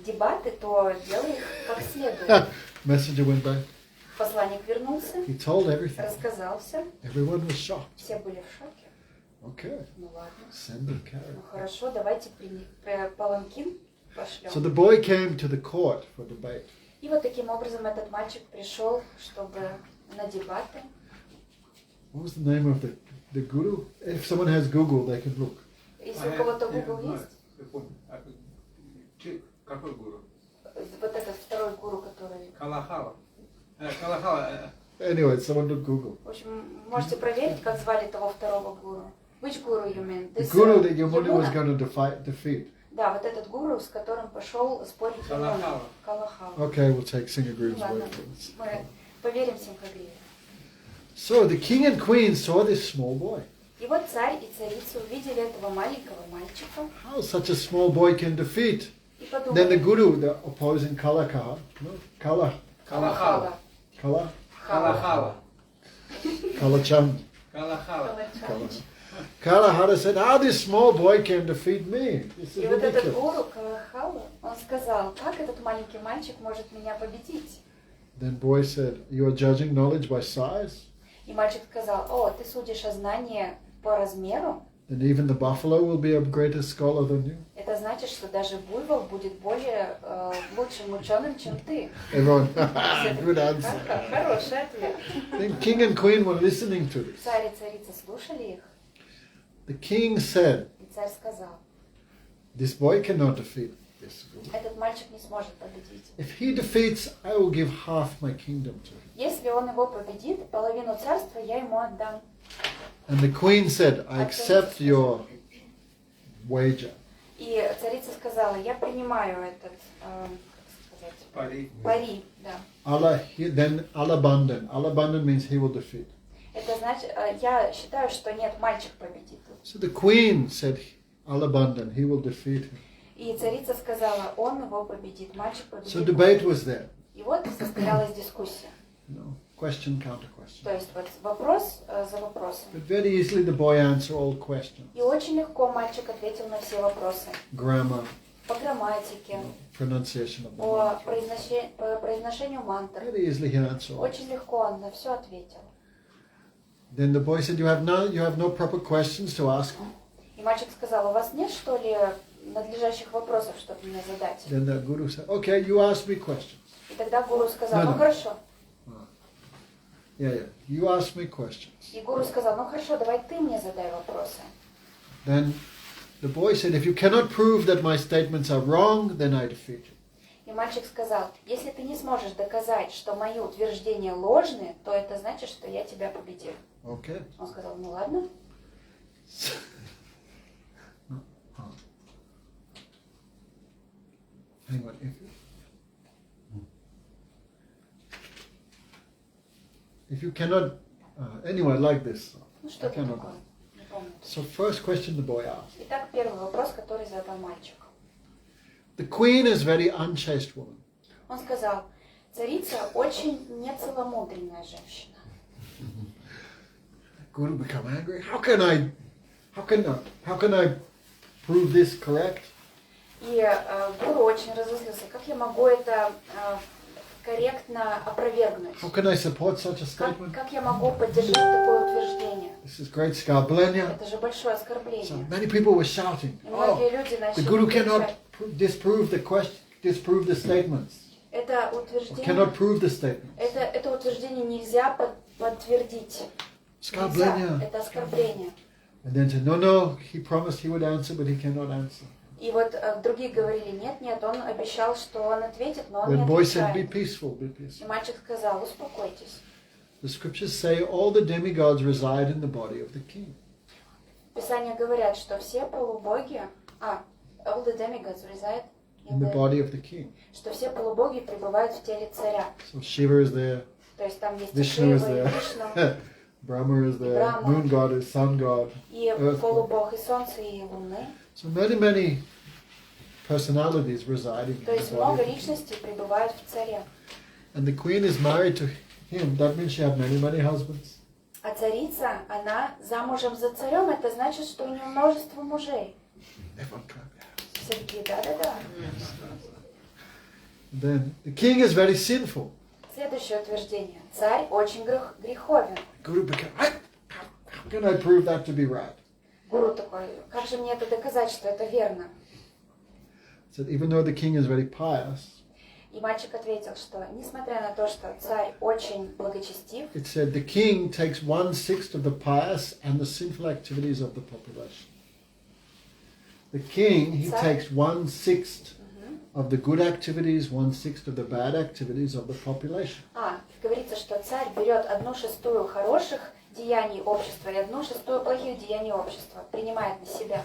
дебаты, то делай их как следует. Messenger went back. Посланник вернулся, He told everything. рассказал все. Everyone was shocked. Все были в шоке. Okay, Ну ладно. send them carry. Ну хорошо, давайте паланкин So пошлем. the boy came to the court for debate. И вот таким образом этот мальчик пришел, чтобы на дебаты. What was the name of the guru? If someone has Google, they can look. Если у кого-то Google есть, Какой гуру? вот этот второй гуру, который... Калахала. Калахала. Anyway, someone look Google. В общем, можете проверить, как звали того второго гуру. Which guru you mean? The This, guru that Yamuna was Yamuna? going to defeat. Да, вот этот гуру, с которым пошел спорить Ямуна. Калахала. Калахала. Okay, we'll take Singagroom's Ладно, word for this. мы поверим Симхагриве. So the king and queen saw this small boy. И вот царь и царица увидели этого маленького мальчика How such a small boy can defeat? и Then the подумали: guru, the opposing Kalakaha, no, Калахала. Калахала. Kalachand. Калахала. Kalahara said, how this small boy can defeat me? This is И вот этот ridiculous. гуру Калахала, он сказал: как этот маленький мальчик может меня победить? Then boy said, you are judging knowledge by size? И мальчик сказал: о, ты судишь о знании по размеру? Then even the buffalo will be a greater scholar than you? Это значит, что даже буйвол будет более лучшим ученым, чем ты. Everyone, Все good таки, answer. «Ага, хороший ответ. Then king and queen were listening to this. Царь и царица слушали их, The king said, и царь сказал: this boy cannot defeat this guru. этот мальчик не сможет победить. If he defeats, I will give half my kingdom to him. Если он его победит, половину царства я ему отдам. And the queen said, I accept your wager. И царица сказала: я принимаю этот, как сказать, пари. Да. Then Alabandon. Alabandon means he will defeat. Это значит, я считаю, что нет, мальчик победит. So the queen said, Alabandon, he will defeat him. И царица сказала: он его победит, мальчик So победит. debate was there. И вот состоялась дискуссия. Question, counter question. То есть вот вопрос за вопросом. But very easily the boy answered all questions. И очень легко мальчик ответил на все вопросы. Grammar, По грамматике, pronunciation of the по mantra. произношению мантр. Very easily he answered all. Очень легко он на все ответил. Then the boy said, you have no proper questions to ask me? И мальчик сказал: у вас нет, что ли, надлежащих вопросов, чтобы мне задать? Then the guru said, okay, you ask me questions. И тогда гуру сказал: No, ну no. хорошо. Yeah, you ask me questions. И гуру сказал: ну хорошо, давай ты мне задай вопросы. Then the boy said, if you cannot prove that my statements are wrong, then I defeat you. И мальчик сказал: если ты не сможешь доказать, что мои утверждения ложные, то это значит, что я тебя победил. Okay. Он сказал: ну ладно. Hang on. If you cannot, anyway, like this. Ну что это cannot. такое? Не помню. So first question the boy asked. Итак, первый вопрос, который задал мальчик. The queen is a very unchaste woman. Он сказал: царица очень нецеломудренная женщина. Guru become angry. How can I prove this correct? И гуру очень разозлился: как я могу это корректно опровергнуть? How can I support such a statement? Как я могу поддержать такое утверждение? This is great skarblenya. Это же большое So оскорбление. many people were shouting, И многие oh, люди the начали guru кричать: cannot disprove the statements. это Or утверждение, cannot prove the statements. это утверждение нельзя подтвердить. Нельзя. Skarblenya. Это оскорбление. And then said, no, he promised he would answer, but he cannot answer. И вот другие говорили: нет, он обещал, что он ответит, но он Then не boy said, be отвечает. peaceful, be И peaceful. мальчик сказал: успокойтесь. The scriptures say all the demigods reside in the body of the king. Писания говорят, что все полубоги, all the demigods reside In the body of the king. что все полубоги пребывают в теле царя. So Shiva is there, То есть там есть Vishnu is Шива, и Кришна, there. Brahma is there. Brahma. Moon god is sun god. и Earth god. полубог, и солнце, и луны. So many personalities residing in То the есть много body. личностей пребывают в царе. And the queen is married to him. That means she had many husbands. А царица, она замужем за царем, это значит, что у нее множество мужей. Everyone clap their hands. Все такие, да-да-да. Then the king is very sinful. Следующее утверждение. Царь очень греховен. Guru became, how can I prove that to be right? Гуру такой, как же мне это доказать, что это верно? So even though the king is very pious, И мальчик ответил, что несмотря на то, что царь очень благочестив, it said the king takes 1/6 of the pious and the sinful activities of the population. The king, he takes 1/6 of the good activities, 1/6 of the bad activities of the population. говорится, что царь берет 1/6 хороших деяний общества и 1/6 плохих деяний общества, принимает на себя.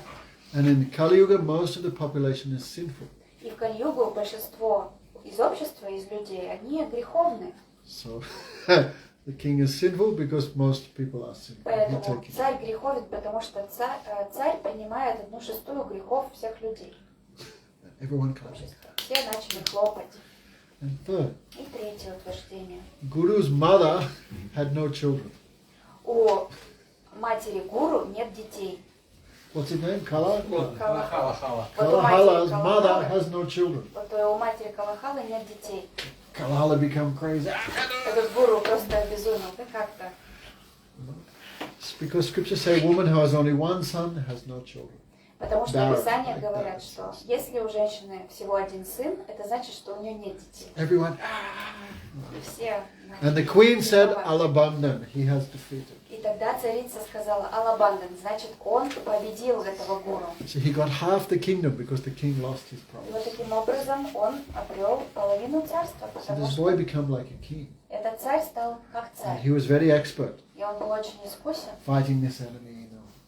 And in Kali Yuga, most of the population is sinful. И в Кали-югу большинство из общества, из людей, они греховны. So the king is sinful because most people are sinful. Поэтому царь греховен, потому что царь принимает 1/6 грехов всех людей. Everyone claps. Все начали хлопать. And third, И третье утверждение. Guru's mother had no children. У матери гуру нет детей. What's his name? Kala? Калахала. Вот у Kalahala's матери mother Калахалы, has no children. вот у матери Калахалы нет детей. Kalahala become crazy. Этот гуру просто обезумел, да как-то. It's because scriptures say a woman who has only one son has no children. Потому что Barren, Писания like говорят, that. что если у женщины всего один сын, это значит, что у нее нет детей. Everyone. И все And the начали queen said, ликовать. Alabandon, he has defeated. И тогда царица сказала, Алабанден, значит, он победил этого гуру. So he got half the kingdom because the king lost his И вот promise. таким образом он обрел половину царства, So потому this что boy became like a king. этот царь стал как And царь. he was very expert И он был очень искусен. fighting this enemy,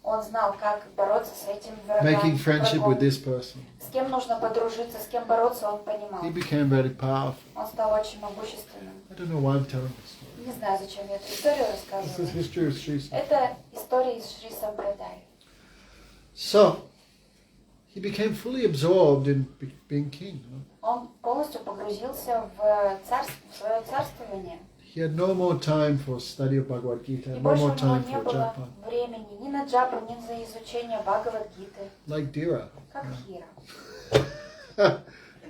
Он знал, как бороться с этим making friendship with врагом. this person. С кем нужно подружиться, с кем бороться, он понимал. He became very powerful. Он стал очень могущественным. I don't know why I'm telling this story. Не знаю, зачем я эту историю This is рассказываю. history of Sri Sam. Это история из Шри Сампрадай. So, he became fully absorbed in being king. Он полностью погрузился в свое царствование. He had no more time for study of Bhagavad Gita, И no больше у more него time не for было japa. времени ни на джапу, ни за изучение Бхагавад-гиты, Like Dira. как Хира.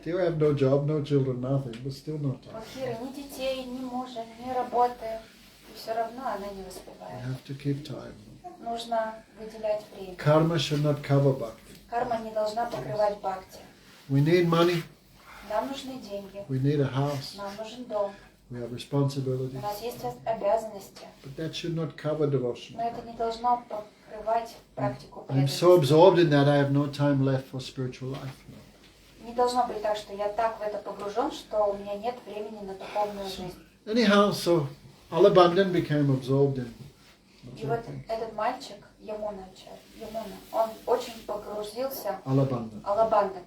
Dira have no job, no children, nothing, but still no У time. Хиры ни детей, ни мужа, ни работы. И все равно она не You успевает. have to keep time. Нужно выделять время. Karma should not cover bhakti. Карма не должна покрывать бхакти. We need money, Нам нужны деньги, we need a house, нам нужен дом, we have у responsibilities, нас есть обязанности. but that should not cover devotion. Но это не должно покрывать практику I'm so преданности. absorbed in that I have no time left for spiritual life. Не должно быть так, что я так в это погружен, что у меня нет времени на духовную жизнь. Anyhow, so Alabandon became absorbed in И вот этот мальчик, Ямуначаря, он очень погрузился, Alabandon. Алабанден,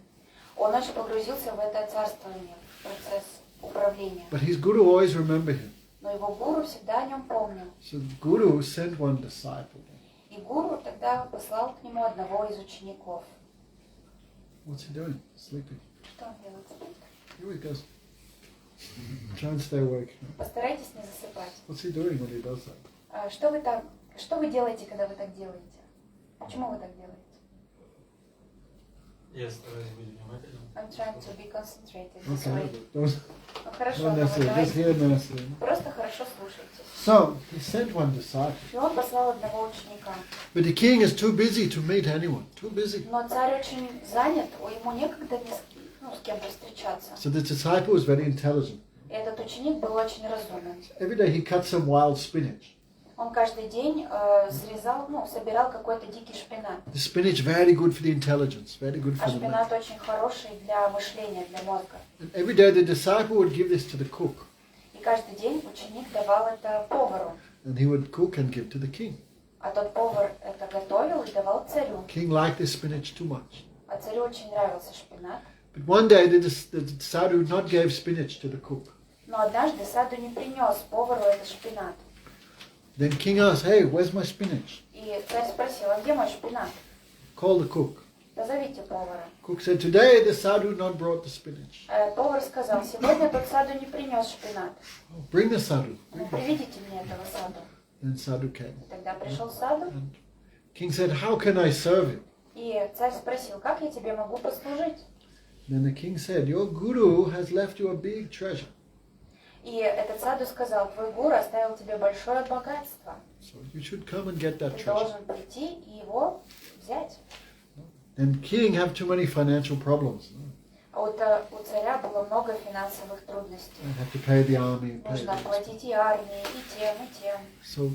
он очень погрузился в это царствование, в процесс управления. But his guru always remembered him. Но его гуру всегда о нем помнил. So the guru sent one disciple. И гуру тогда послал к нему одного из учеников. What's he doing? Sleeping. Что он делает? Here he goes. Try and stay awake. Постарайтесь не засыпать. What's he doing when he does that? Что вы делаете, когда вы так делаете? Почему вы так делаете? Я стараюсь быть внимательным. I'm trying to be concentrated. Okay, but don't Ну хорошо, don't но вы necessarily, just давайте hear necessarily. просто хорошо слушайте. So he sent one disciple. И он послал одного ученика. But the king is too busy to meet anyone. Too busy. Но царь очень занят, ему некогда с кем-то встречаться. So the disciple was very intelligent. И этот ученик был очень разумен. Every day he cut some wild spinach. Он каждый день собирал какой-то дикий шпинат. The spinach very good for the intelligence, very good А for the mind. шпинат очень хороший для мышления, для мозга. And every day the disciple would give this to the cook, И каждый день ученик давал это повару. and he would cook and give to the king. А тот повар это готовил и давал царю. King liked this spinach too much. А царю очень нравился шпинат. But one day the disciple would not give spinach to the cook. Но однажды Саду не принес повару этот шпинат. Then king asked, hey, where's my spinach? И царь спросил, а где мой шпинат? Call the cook. Позовите повара. Cook said, today the sadhu not brought the spinach. Повар сказал, сегодня тот Саду не принес шпинат. Oh, bring the sadhu. Ну, приведите мне этого Саду. Then sadhu came. Тогда пришел Саду, And king said, how can I serve you? и царь спросил, как я тебе могу послужить? Then the king said, your guru has left you a big treasure. И этот Саду сказал, твой гуру оставил тебе большое богатство. So you should come and get that Ты treasure. должен прийти и его взять. Then king have too many financial problems. А у царя было много финансовых трудностей. I have to pay the army. Pay Нужно this. платить и армии, и тем, и тем. So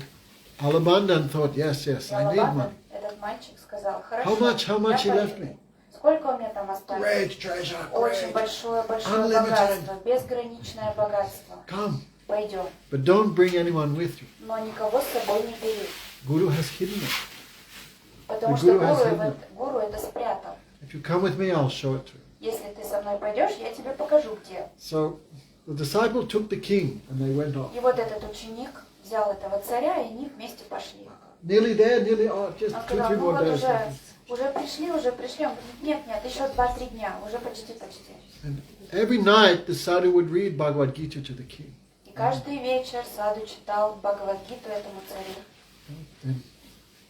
Alabandan thought, yes, I need Ялабадан, money. этот мальчик, сказал, хорошо, How much he я left пойду. me? Сколько у меня там осталось? Great treasure, Очень great. большое Unlimited. богатство, безграничное богатство. Come, Пойдем. but don't bring anyone with you. Но никого с собой не бери. Guru has hidden it. Потому The что guru has hidden it. гуру это спрятал. If you come with me, I'll show it to you. Если ты со мной пойдешь, я тебе покажу где. So the disciple took the king and they went off. И вот этот ученик взял этого царя, и они вместе пошли. Nearly there, just Он 2-3 сказал, ну more вот days. уже пришли. Он говорит, нет, еще 2-3 дня, уже почти. And every night the sadhu would read Bhagavad Gita to the king. И каждый вечер Саду читал Бхагавад-гиту этому царю. And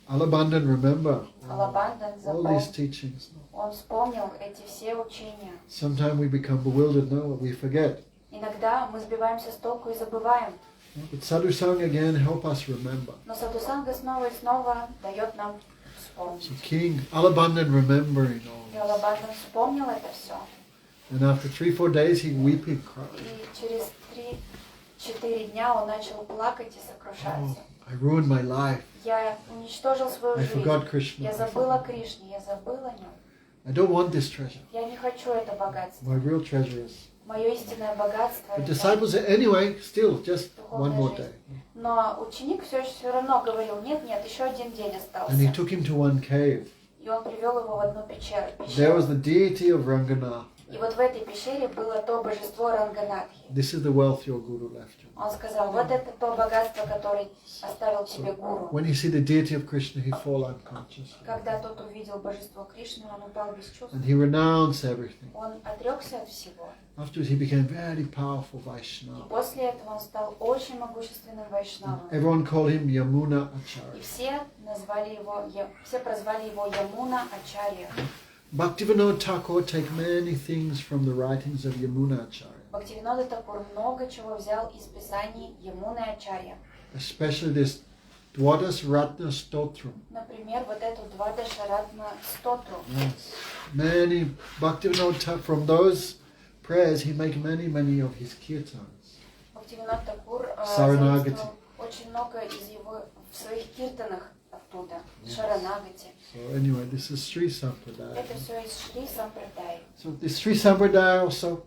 Alabandan remember Алабандан all these teachings. Он вспомнил эти все учения. Sometimes we become bewildered, no, we forget. Иногда мы сбиваемся с толку и забываем. But sadhu sang again help us remember. Но Садхусанга снова и снова дает нам So вспомнить. King Alabandan remembering all. И Алабандан вспомнил это все. And after 3-4 days he weeping cried. И через 3-4 дня он начал плакать и Oh, сокрушаться. I ruined my life. Я уничтожил свою I жизнь. forgot Krishna. Я забыл о Кришне, я забыл о нем. I don't want this treasure. Я не хочу это богатство. My real treasure is. Мое истинное богатство The это disciples said, anyway, still, just one духовная more жизнь. day. Но ученик все равно говорил, нет, еще один день остался. And he took him to one cave. И он привел его в одну пещеру. There was the deity of Ranganath. И вот в этой пещере было то божество Ранганатхи. This is the wealth your guru left you. Он сказал, вот это то богатство, которое оставил тебе гуру. When he see the deity of Krishna, he fall unconscious. Когда тот увидел божество Кришны, он упал без чувств. And he renounced everything. Он отрекся от всего. Afterwards, he became very powerful И Vaishnava. после этого он стал очень могущественным вайшнавом. Everyone called him И Yamunacharya. все прозвали его Ямуначарья. Bhaktivinoda Thakur take many things from the writings of Yamunacharya, Бхактивинода Такур много чего взял из писаний Ямуначарья. especially this Dwadas Ratna Stotram. Например, вот эту Двадашаратна Стотру. Yes. Many Bhaktivinoda Thakur, from those prayers, he make many of his kirtans. Бхактивинод Такур Саранагати. заимствовал очень много из его в своих киртанах оттуда, Шаранагати. So anyway, this is Sri Sampradaya. Это все из Шри Сампрадай. So this Sri Sampradaya also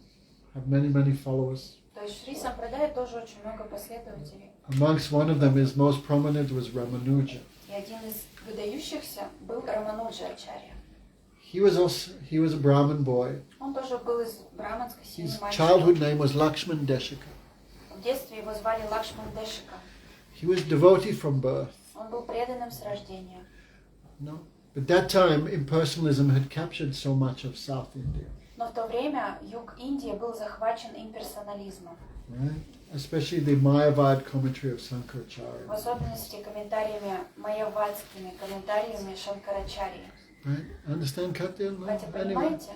have many followers. То есть Шри Сампрадай тоже очень много последователей. Amongst one of them is most prominent was Ramanuja. И один из выдающихся был Рамануджа-ачарья. He was a Brahmin boy. Он тоже был из браманской семьи His мальчика. childhood name was Lakshman Deshika. В детстве его звали Лакшман Дешика. He was devotee from birth. Он был преданным с рождения. No, but that time impersonalism had captured so much of South India, Но в то время юг Индии был захвачен имперсонализмом. right? Especially the Mayavad commentary of В Sankaracharya. особенности комментариями, майявадскими комментариями Шанкарачарьи. Right? Understand, Katya? No? Хотя, Anyway, понимаете?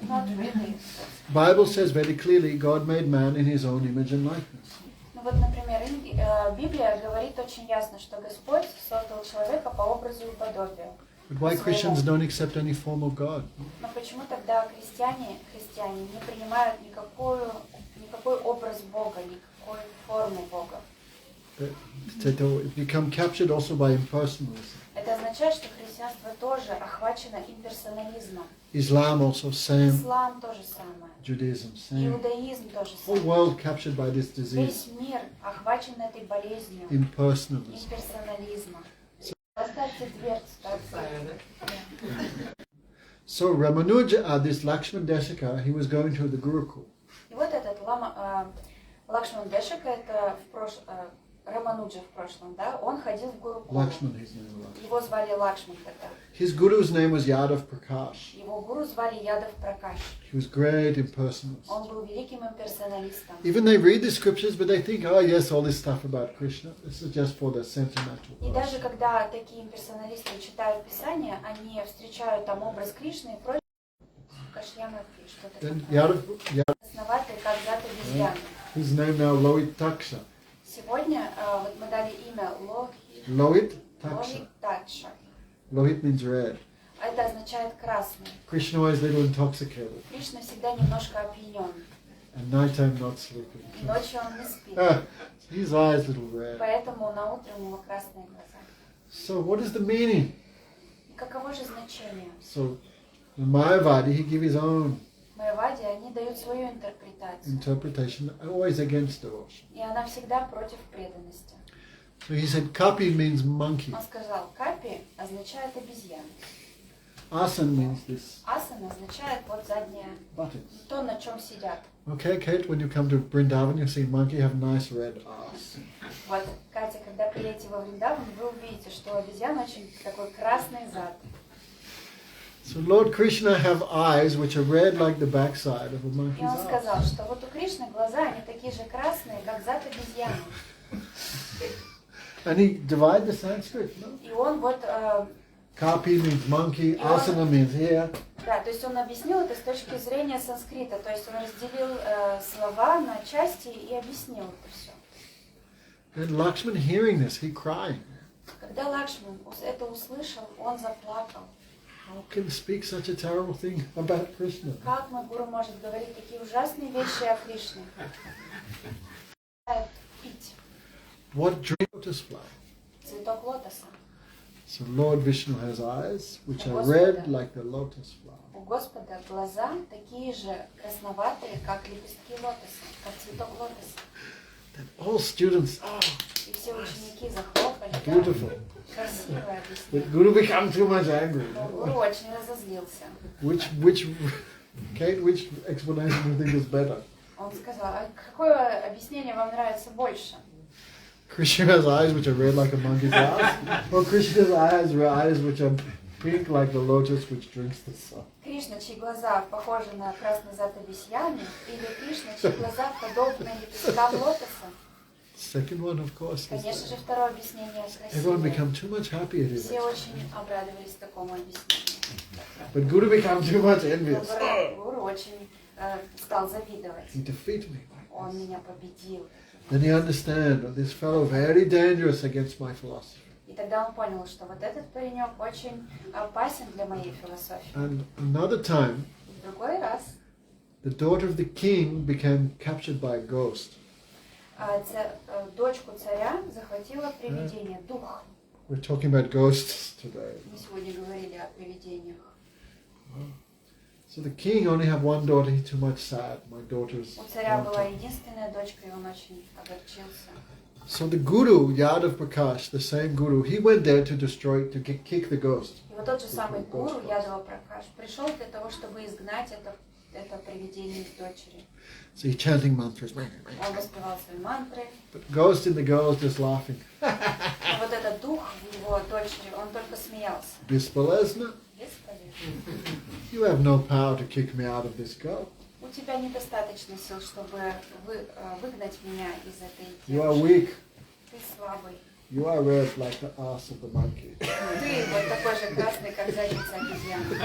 Ну, от беды. Bible says very clearly God made man in his own image and likeness. Ну вот, например, Библия говорит очень ясно, что Господь создал человека по образу и подобию. But why Christians don't accept any form of God? Но почему тогда христиане не принимают никакой образ Бога, никакой формы Бога? It become captured also by impersonalism. Это означает, что христианство тоже охвачено имперсонализмом. Islam also same. Ислам то же самое. Judaism same. Иудаизм то же Whole самое. world captured by this disease. Весь мир охвачен этой болезнью Impersonalism. имперсонализма. Поставьте дверцу. So Ramanuja, this Lakshman Deshika, he was going to the Gurukul. Лакшман Дешика, это Рамануджа в прошлом, да, он ходил в Гурукулу. Lakshman, his name was. Его звали Лакшман тогда. His guru's name was Yadav Prakash. Его гуру звали Ядав Пракаш. He was great impersonalist. Он был великим имперсоналистом. Even they read the scriptures, but they think, oh yes, all this stuff about Krishna, this is just for the sentimental И person. даже когда такие имперсоналисты читают Писание, они встречают там образ Кришны и прочее. Кашьямаки, что-то Then такое. Основатый, как зад обезьяны. his name now Lohit Taksha. Сегодня вот мы дали имя Lohit Taksha. Такша. Lohit means red. Это означает красный. Krishna always a little intoxicated. Кришна всегда немножко опьянен. And nighttime not sleeping. Ночью он не спит. His eyes little red. Поэтому на утро у него красные глаза. So what is the meaning? И каково же значение? So in Mayavadi he give his own В Майяваде они дают свою интерпретацию. interpretation, always against devotion. И она всегда против преданности. So he said kapi means monkey. Он сказал, капи означает обезьян. Asan means this Асана означает вот заднее, buttocks. то, на чем сидят. Okay, Kate, when you come to Vrindavan, you see monkey have nice red ass. Вот, Катя, когда приедете во Вриндаван, вы увидите, что у обезьян очень такой красный зад. So Lord Krishna have eyes which are red like the backside of a И monkey's он ass. сказал, что вот у Кришны глаза, они такие же красные, как зад обезьяны. And he divide the Sanskrit, no? И он вот, Kapi means monkey, asana means here. да, то есть он объяснил это с точки зрения санскрита, то есть он разделил слова на части и объяснил это все. And Lakshman hearing this, he crying. Когда Лакшман это услышал, он заплакал. How can he speak such a terrible thing about Krishna? Как мой гуру может говорить такие ужасные вещи о Кришне? Пить What drink lotus flower? цветок лотоса. So Lord Vishnu has eyes which are red like the lotus flower. У Господа глаза такие же красноватые, как лепестки лотоса, как цветок лотоса. Then all students, И все ученики захлопали. beautiful. Да, красивое The объяснение. Guru become too much angry. Но гуру очень разозлился. Kate, which explanation do you think is better? Он сказал, а какое объяснение вам нравится больше? Krishna's eyes which are red like a monkey's ass, or Krishna's eyes which are pink like the lotus which drinks the sun? Кришна, чьи глаза похожи на красный зад обезьяны, или Кришна, чьи глаза подобны лепесткам лотоса? Second one, of course. Is Конечно же, второе объяснение everyone красивее. become too much happy at it. Все очень обрадовались такому объяснению. But Guru become too much Но envious. гуру очень стал завидовать. He defeated me. Он меня победил. Then he understand that this fellow very dangerous against my philosophy. И тогда он понял, что вот этот паренек очень опасен для моей философии. And another time, В другой раз the daughter of the king became captured by a ghost. дочку царя захватило привидение, дух. We're talking about ghosts today. Мы сегодня говорили о привидениях. So the king only had one daughter. He's too much sad. My daughter's. У царя была единственная дочка, и он очень огорчился. So the guru, Yadav Prakash, the same guru, he went there to destroy, to kick the ghost. И вот тот же самый гуру, Ядава Пракаш, пришел для того, чтобы изгнать это привидение из дочери. So he's chanting mantras. Он воспевал свои мантры. But ghost in the girl is just laughing. А вот этот дух в его дочери, он только смеялся. Бесполезно. Бесполезно. You have no power to kick me out of this girl. У тебя недостаточно сил, чтобы выгнать меня из этой You are девушки. weak. Ты слабый. You are red like the ass of the monkey. Ты вот такой же красный, как задница обезьяны.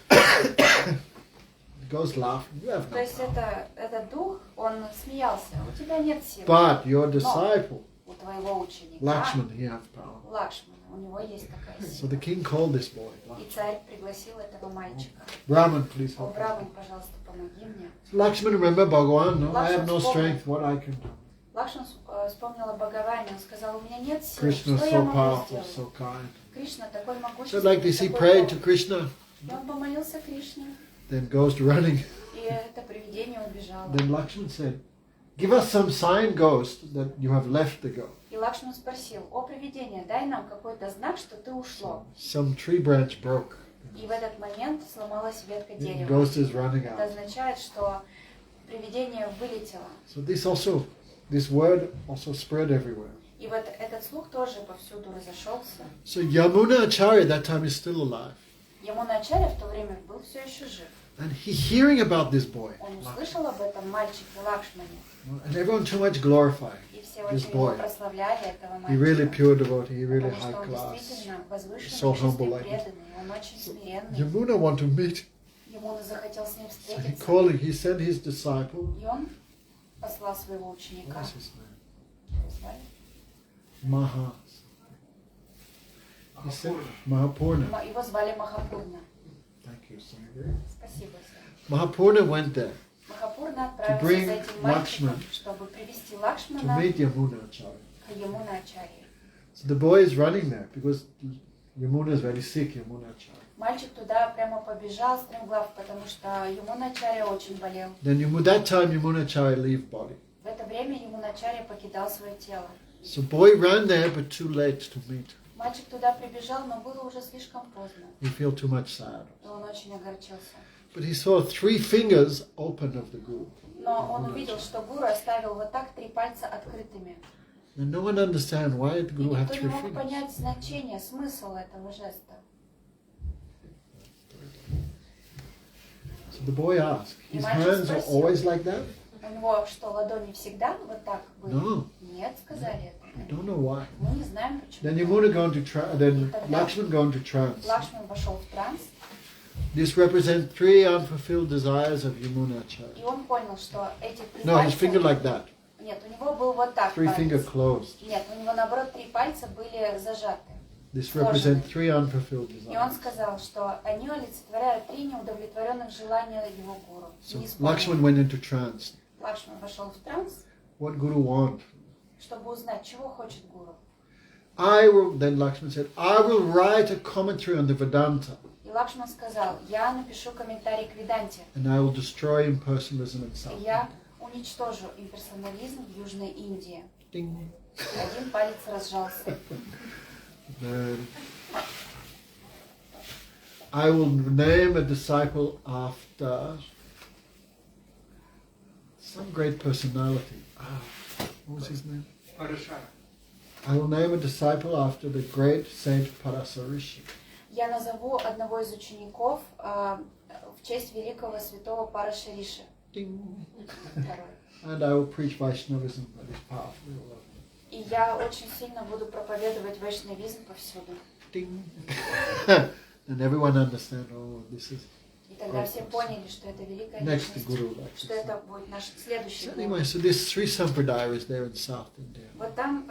The ghost laughing. You have То no есть power. этот дух, он смеялся. У тебя нет сил. But your disciple, У твоего ученика, Lakshman, he has power. Лакшмана, у него есть такая So сила. the king called this boy. И царь пригласил этого мальчика. Brahman, please О, help me. Браман, пожалуйста, помоги мне. Lakshman, remember Bhagavan? No, I have no strength. What I can do? Лакшман вспомнил о Бхагаване, он сказал, у меня нет сил, Krishna что is я so могу powerful, сделать? so kind. Кришна такой So могущественный, like this, he такой prayed to добрый. Krishna, И он помолился Кришне, then ghost running. и это привидение убежало. Then Lakshman said, give us some sign, ghost, that you have left the girl. И Лакшман спросил, о привидение, дай нам какой-то знак, что ты ушло. Some tree branch broke. И в этот момент сломалась ветка The дерева. ghost is running Это out. означает, что привидение вылетело. So this word also spread everywhere. И вот этот слух тоже повсюду разошелся. So Yamunacharya at that time is still alive. Ямуначарья в то время был все еще жив. And he hearing about this boy. Он услышал об этом мальчике Лакшмане. And everyone too much glorified И все this очень его boy. прославляли этого He really мальчика. pure devotee, he really Потому high что он class. действительно So возвышенный, humble чистый, like преданный. Он очень смиренный. Yamuna want to meet. Ему захотел с ним So he встретиться. he sent his disciple. И он послал своего ученика. What's his name? Его звали? Maha. He said Mahapurna. Его звали Махапурна. Thank you, Senator. Спасибо, Сэр. Mahapurna went there Махапурна To отправился bring за этим мальчиком, Lakshman. чтобы привести to Лакшмана meet Yamunacharya. к Ямуначарье. So the boy is running there because Yamuna is very sick, Yamunacharya. Мальчик туда прямо побежал стремглав, потому что Ямуначарья очень болел. Then that time Yamunacharya leave body. В это время Ямуначарья покидал свое тело. So boy ran there but too late to meet. Мальчик туда прибежал, но было уже слишком поздно. He felt too much sad. И он очень огорчился. But he saw 3 fingers open of the guru. Но он увидел, что гуру оставил вот так 3 пальца открытыми. And no one understand why the И guru had никто 3 не мог fingers. понять значение, смысл этого жеста. So the boy asked, И his мальчик hands are спросил. always like that? У него что, ладони всегда вот так были? No. Нет, сказали I это. don't know why. Мы не знаем Then почему. Yamuna gone to then Lakshman gone to trance. Лакшман вошел в транс, This represents 3 unfulfilled desires of Yamunacharya. и он понял, что эти 3 No, his finger пальца... like that. Нет, у него был вот так 3 finger палец. closed. Нет, у него наоборот 3 пальца были зажаты. This represents 3 unfulfilled И он desires. сказал, что они олицетворяют 3 неудовлетворенных желания его гуру. So Не Lakshman исполненных. went into trance. Лакшман вошел в транс, What Guru want? чтобы узнать, чего хочет гуру. Then Lakshman said, I will write a commentary on the Vedanta И Лакшман сказал, я напишу комментарий к Веданте, and I will destroy impersonalism in и South. я уничтожу имперсонализм в Южной Индии. Ding. И один палец разжался. Then I will name a disciple after some great personality. What was his name? Парашара. I will name a disciple after the great saint Parasarishi. Я назову одного из учеников в честь великого святого Парашариши. Ding. Второй. And I will preach Vaishnavism that is powerful. И я очень сильно буду проповедовать вайшнавизм повсюду. Ding. And everyone understand, oh, this is... И тогда все поняли, что это великая Next to личность, Guru. Like что это будет наш следующий So гуру. anyway, so this Sri Sampradaya is there in South India. Вот там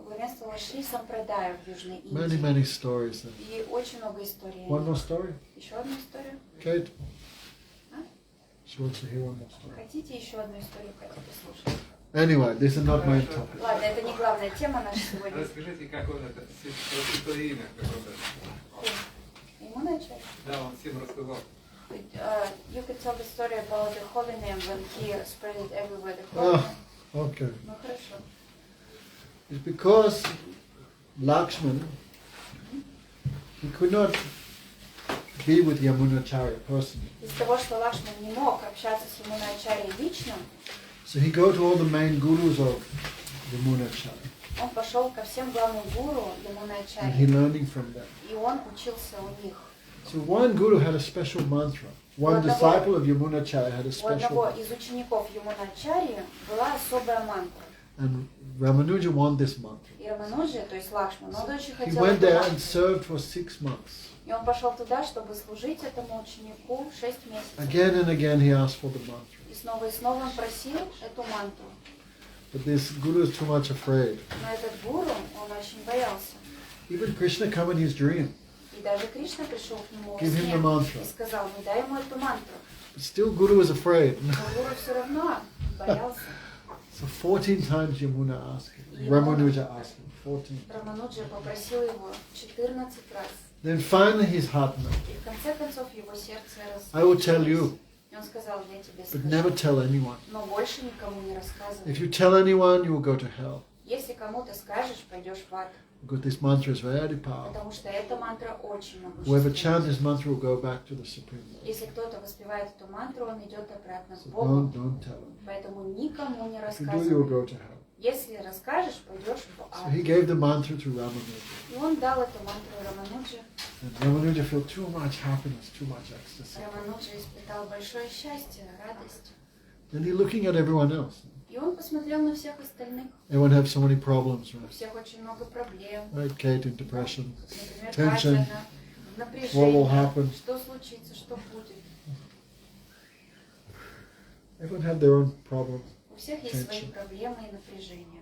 главенствовала Шри Сампрадая в Южной Индии. Many stories there. И очень много историй. One more story? Еще одну историю? Kate? А? She wants to hear one more story. Хотите еще одну историю послушать? Anyway, this is not my topic. Ладно, это не главная тема наша сегодня. Расскажите, как он это, святое имя, как он это. Ямуначарья. Да, он всем рассказал. You could tell the story about the holy name when he spread it everywhere. The holy name. Okay. Ну хорошо. It's because Lakshman, he could not be with Yamunacharya personally. Из-за того, что Лакшман не мог общаться с Ямуначарьей лично, So he go to all the main gurus of Yamunacharya. он пошел ко всем главным гуру And he Ямуначарьи, learning from them. и он учился у них. So one guru had a special mantra. One disciple of Yamunacharya had a У special одного mantra. из учеников Ямуначарьи была особая мантра. And Ramanuja won this mantra. И Рамануджа, то есть Лакшман, он очень He хотел went эту there мантру. and served for 6 months. И он пошел туда, чтобы служить этому ученику 6 месяцев. Again and again he asked for the mantra. И снова он просил эту мантру. But this guru is too much afraid. Но этот гуру, он очень боялся. Even Krishna come in his dream. И даже Кришна пришел к нему во Give him сне the mantra. и сказал, ну дай ему эту мантру. But still guru was afraid. Но гуру все равно боялся. So 14 times Yamuna asked him. Ramanuja asked him. 14. Рамануджа попросил его 14 раз. Then finally his heart melted. И в конце концов его сердце I will tell you, И он сказал, я тебе but never скажу, tell anyone. но больше никому не рассказывай. If you tell anyone, you will go to hell. Если кому-то скажешь, пойдешь в ад. Because this mantra is very powerful. Потому что эта мантра очень Whoever chants могущественна. this mantra will go back to the Supreme Lord. Если кто-то воспевает эту мантру, он идет обратно к So Богу. don't tell him. Поэтому никому не If you do, you'll рассказывай. go to hell. Если расскажешь, пойдешь в So ад. he gave the mantra to Ramanuja. И он дал эту мантру Рамануджи. And Ramanuja felt too much happiness, too much ecstasy. Рамануджа испытал большое счастье, радость. Then he looking at everyone else. И он посмотрел на всех остальных. Everyone have so many problems, У right? всех очень много проблем. Right, Kate in depression. Например, Tension. Катя в What will напряжении. happen? Что случится, что будет. Everyone have their own problems. У всех есть свои Tension. проблемы и напряжения.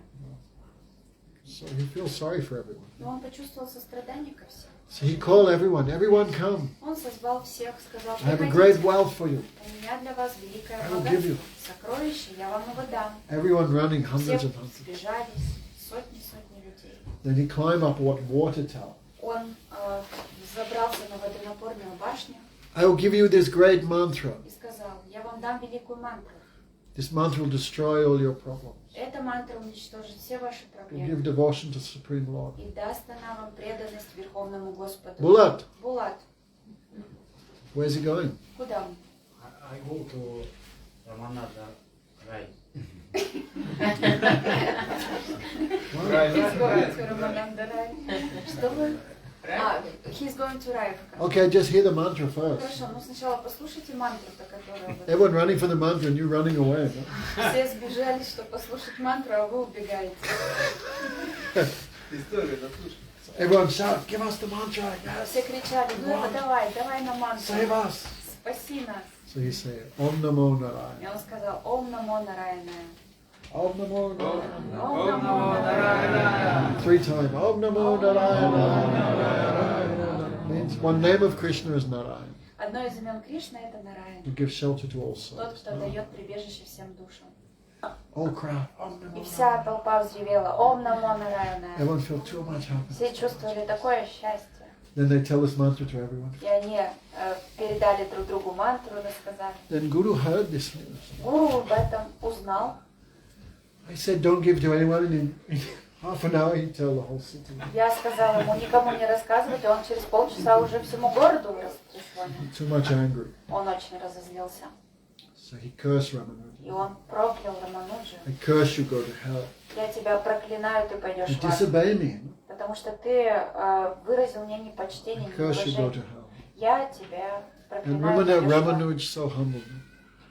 So he feels sorry for everyone. Но он почувствовал сострадание ко всем. So he called everyone. Everyone come. Он созвал всех, сказал, I have a great приходите, wealth for you. у меня для вас великое I will give you. богатство, сокровище, я вам его дам. Everyone running, Все hundreds and hundreds. сбежались, сотни людей. Then he climbed up what water tower. Он забрался на водонапорную башню I will give you this great mantra. и сказал, я вам дам великую мантру. This mantra will destroy all your problems. Эта мантра уничтожит все ваши It will give проблемы devotion to the Supreme Lord. и даст она вам преданность Верховному Господу. Bulat, Булат, where's he going? куда он? I go to Yamunacharya. He's going to Раманандарай. Что вы? He's going to Рай. Okay, just hear the mantra first. Хорошо, ну сначала послушайте мантру-то, которая вы... Everyone running for the mantra and you running away. No? Все сбежали, чтобы послушать мантру, а вы убегаете. История, заслушай. Everyone shout, give us the mantra. Yes. Все кричали, ну давай на мантру. Save us. Спаси нас. So he said, Om Namo И Narayana. он сказал, Ом Намо Нараяная. Om Namo Narayana. Ом Намо Нараяная. 3 times. Om Namo Narayana. Means one name of Krishna is Narayan. Одно из имен Кришны это Нараян. Who gives shelter to all Тот, souls. кто дает прибежище всем душам. All crowd. Om И Namo вся Narayana. толпа взревела, Ом Намо Нараяная. Everyone felt too much happiness. Все чувствовали такое счастье. Then they tell this mantra to everyone. И они передали друг другу мантру, рассказали. Then Guru heard this news. Гуру об этом узнал. I said, don't give to anyone. And in half an hour, he'd tell the whole city. Я сказала ему никому не рассказывать, и он через полчаса уже всему городу распространил. Too much angry. Он очень разозлился. So he cursed И Ramanuja. он проклял Рамануджу. I curse you, go to hell. Я тебя проклинаю, ты пойдешь You в ад. disobey me. Потому что ты выразил мне I непочтение, curse you, go to неуважение. hell. Я тебя And проклинаю, ты пойдешь в ад. Ramanuj so humbled me.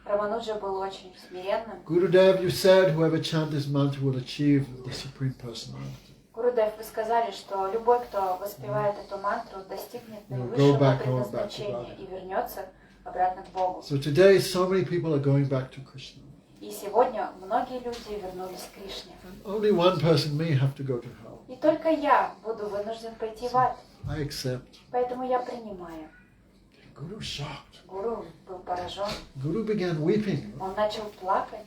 Рамануджа был очень смиренным. Gurudev, you said whoever chant this mantra will achieve the Supreme Personality. Гурудев, вы сказали, что любой, кто воспевает эту мантру, достигнет Go наивысшего back home, back to предназначения God. и вернется обратно к Богу. So today, so many people are going back to Krishna. И сегодня многие люди вернулись к Кришне. And only one person may have to go to hell. И только я буду вынужден пойти в ад. I accept. Поэтому я принимаю. Guru shocked. Гуру был поражен. Guru began weeping. Он начал плакать.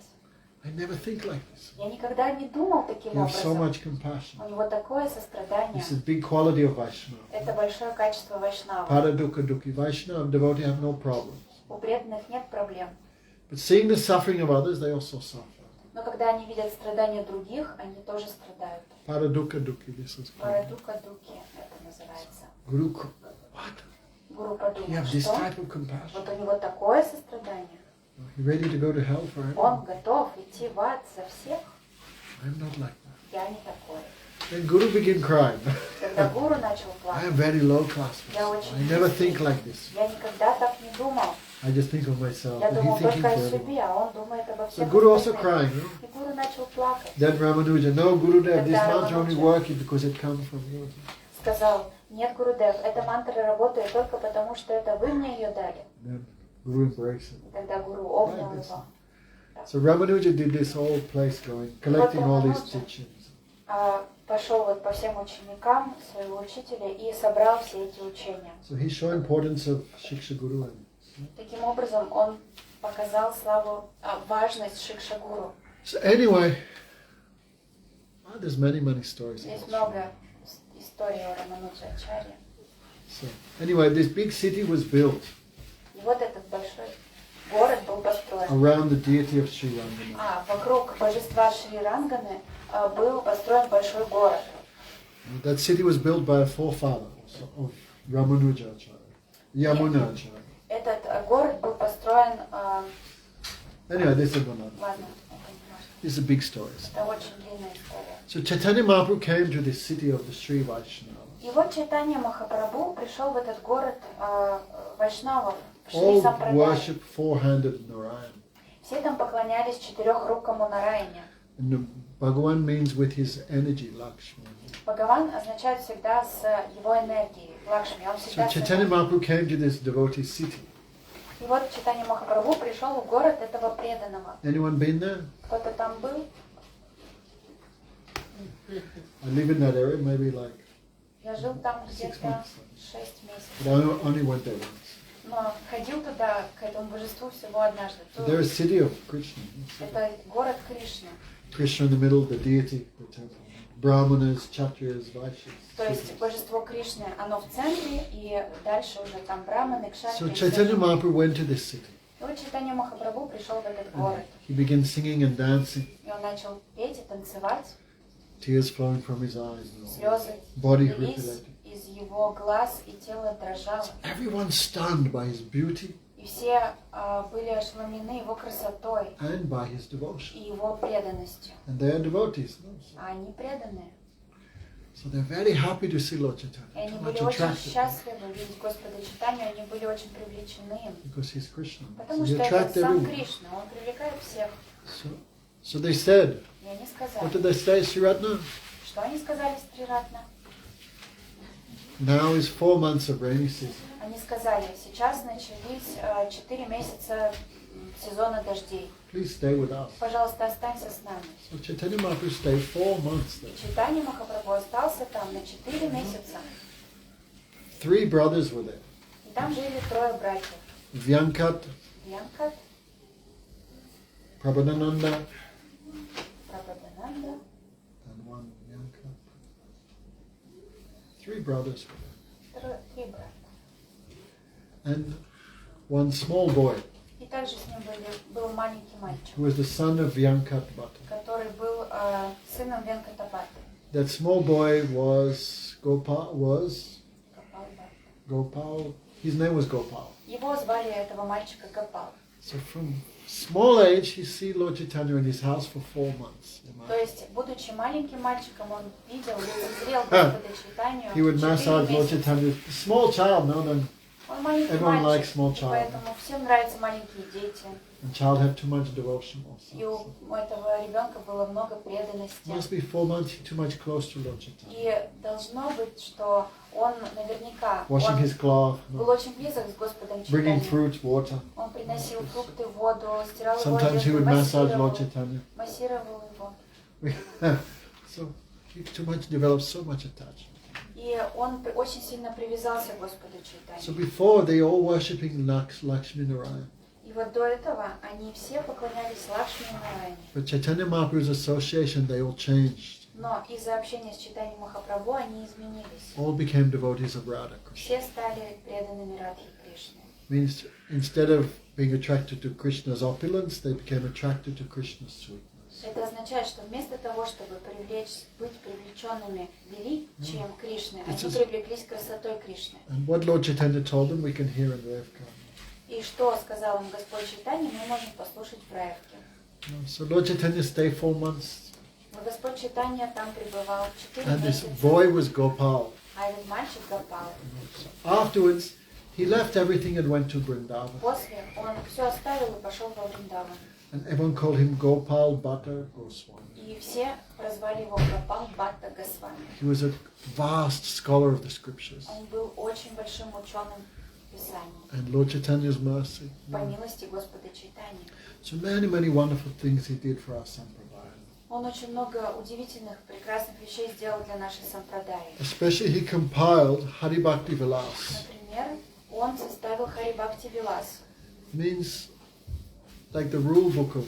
I never think like this. Я никогда не думал таким You have so образом. much compassion. У него такое сострадание. This is big quality of Vaishnava. Это большое качество вайшнава. Paradukha dukhi. Vaishnava devotee have no problems. У преданных нет проблем. But seeing the suffering of others, they also suffer. Но когда они видят страдания других, они тоже страдают. Paradukha dukhi, this is called. Парадука дуки это называется. Guru, what? Гуру You подумал, have this что type of compassion. вот у него такое сострадание. You ready to go to hell for everyone? Он готов идти в ад за всех. I'm not like that. Я не такой. Then Guru began crying. Когда гуру начал I плакать, am very low class. я очень I never низкий. think like this. Я никогда так не думал. I just think of myself. Я And думал he's thinking только for о everyone. себе, а он думает обо So всех Guru also остальных. crying. You know? И гуру начал плакать. Then Ramanuja, no Gurudev, this Тогда mantra only Ramanuja working because it comes from you. Сказал, нет, Гурудев, эта мантра работает только потому, что это вы мне ее дали. Then Guru embraced it. И тогда гуру обнял Right, его. So Ramanuja did this whole place going, collecting all these Ramanuja. teachings. Пошел вот по всем ученикам своего учителя и собрал все эти учения. So he showed importance of Shiksha Guru. Таким образом, он показал славу, важность Шикша Гуру. So anyway, there's many stories. Здесь about много историй о Ямуначарье. So anyway, this big city was built И вот этот большой город был построен. around the deity of Sri Rangana. Вокруг божества Шри Ранганы был построен большой город. That city was built by a forefather of Yamunacharya. Yamunacharya. Этот город был построен... Anyway, this is another. Ладно, это не важно. This is a big story. Это очень длинная история. So Chaitanya Mahaprabhu came to this city of the Sri Vaishnava. И вот Чайтанья Махапрабху пришел в этот город вайшнавов, Шри All Сампрадай. worship four-handed Narayan. Все там поклонялись четырехрукому Нараяне. And the Bhagavan means with his energy, Lakshmi. Бхагаван означает всегда с его энергией, Лакшми. Он So всегда с Chaitanya энергией. Mahaprabhu came to this devotee city. И вот Чайтанья Махапрабху пришел в город этого преданного. Anyone been there? Кто-то там был? I live in that area, maybe like, Я жил там 6 где-то months. 6 But I месяцев. only went there once. Но ходил туда, к этому божеству, всего однажды. So there's a city of Krishna. Это город Кришны. Krishna in the middle, the deity, the temple. Brahmanas, Kshatriyas, Vaishyas. То есть божество Кришны, оно в центре, и дальше уже там браманы, So кшатрии. Chaitanya Mahaprabhu went to this city. И вот Чайтанья Махапрабху пришел в этот And город. he began singing and dancing, И он начал петь и танцевать. tears flowing from his eyes. Слезы Body лились recollected. из его глаз, и тело дрожало. Everyone stunned by his beauty И все были ошеломлены его красотой and by his devotion. и его преданностью. And they are devotees. No? А они преданные. So they're very happy to see Lord И Chaitanya. они Too были much очень attracted счастливы видеть Господа Чайтанью, они были очень привлечены им. because he's Krishna. Потому So что he это attracted сам everyone. Кришна, он привлекает всех. So they said, И они what сказали, did they say, Sriratna? что они сказали Стриратна? Now is 4 months of rainy season. Они сказали, сейчас начались 4 месяца сезона дождей. Please stay with us. Пожалуйста, останься с нами. So Chaitanya Mahaprabhu stayed 4 months there. Чайтанья Махапрабху остался там на 4 месяца. 3 brothers were there. И там жили 3 братьев. Vyankat, Янкат, Prabhadananda, Прабхадананда. and one Vyankat. 3 brothers were there. 3 брата. And one small boy, И также с ним был маленький мальчик, who was the son of Vyankat Bhatta. который был сыном Венкатапаты. That small boy was Gopal. His name was Gopal. Его звали этого мальчика Гопал. So from small age, he see Lord Chaitanya in his house for 4 months. То есть, будучи маленьким мальчиком, он видел, лицезрел Господа Чайтанью He would 4 massage Lord месяца. Chaitanya. Small child, no, then Он маленький Everyone likes мальчик, small и child. поэтому всем нравятся маленькие дети. and child have too much devotion И also. у этого ребенка было много преданности. Must be 4 months too much close to Lord Chaitanya. И должно быть, что он наверняка Washing он his cloth, был no, очень близок с Господом bringing Чайтаньей. fruits, water. Он приносил фрукты, воду, стирал его Sometimes he одежду, would massage Lord Chaitanya. массировал его. So he too much developed so much attachment. И он очень сильно привязался к Господу So Чайтанье. before they all worshipping Lakshmi Narayan. И вот до этого они все поклонялись Лакшми и Нараяне. But Chaitanya Mahaprabhu's association, they all changed. Но из-за общения с Чайтаньей Махапрабху они изменились. All became devotees of Radha Krishna. Все стали преданными Радхи Кришны. Means instead of being attracted to Krishna's opulence, they became attracted to Krishna's sweetness. Это означает, что вместо того, чтобы быть привлеченными величием Кришны, они привлеклись красотой Кришны. And what Lord Chaitanya told them, we can hear in Revka. И что сказал им Господь Чайтанья, мы можем послушать в Раевке. So Lord Chaitanya stayed 4 months, Но Господь Чайтанья там пребывал 4 and this месяца, boy was Gopal. а этот мальчик Гопал. Afterwards, he left everything and went to Vrindavan. После он все оставил и пошел во Вриндаван. And everyone called him Gopal Bhatta Goswami. И все прозвали его Гопал Бхатта Госвами. He was a vast scholar of the scriptures. Он был очень большим ученым Писанием, And Lord Chaitanya's mercy. по милости Господа Чайтаньи. So many wonderful things he did for our Sampradaya. Он очень много удивительных, прекрасных вещей сделал для нашей сампрадаи. Especially he compiled Hari Bhakti Vilas. Например, он составил Хари Бхакти Виласу. Means like the rule book of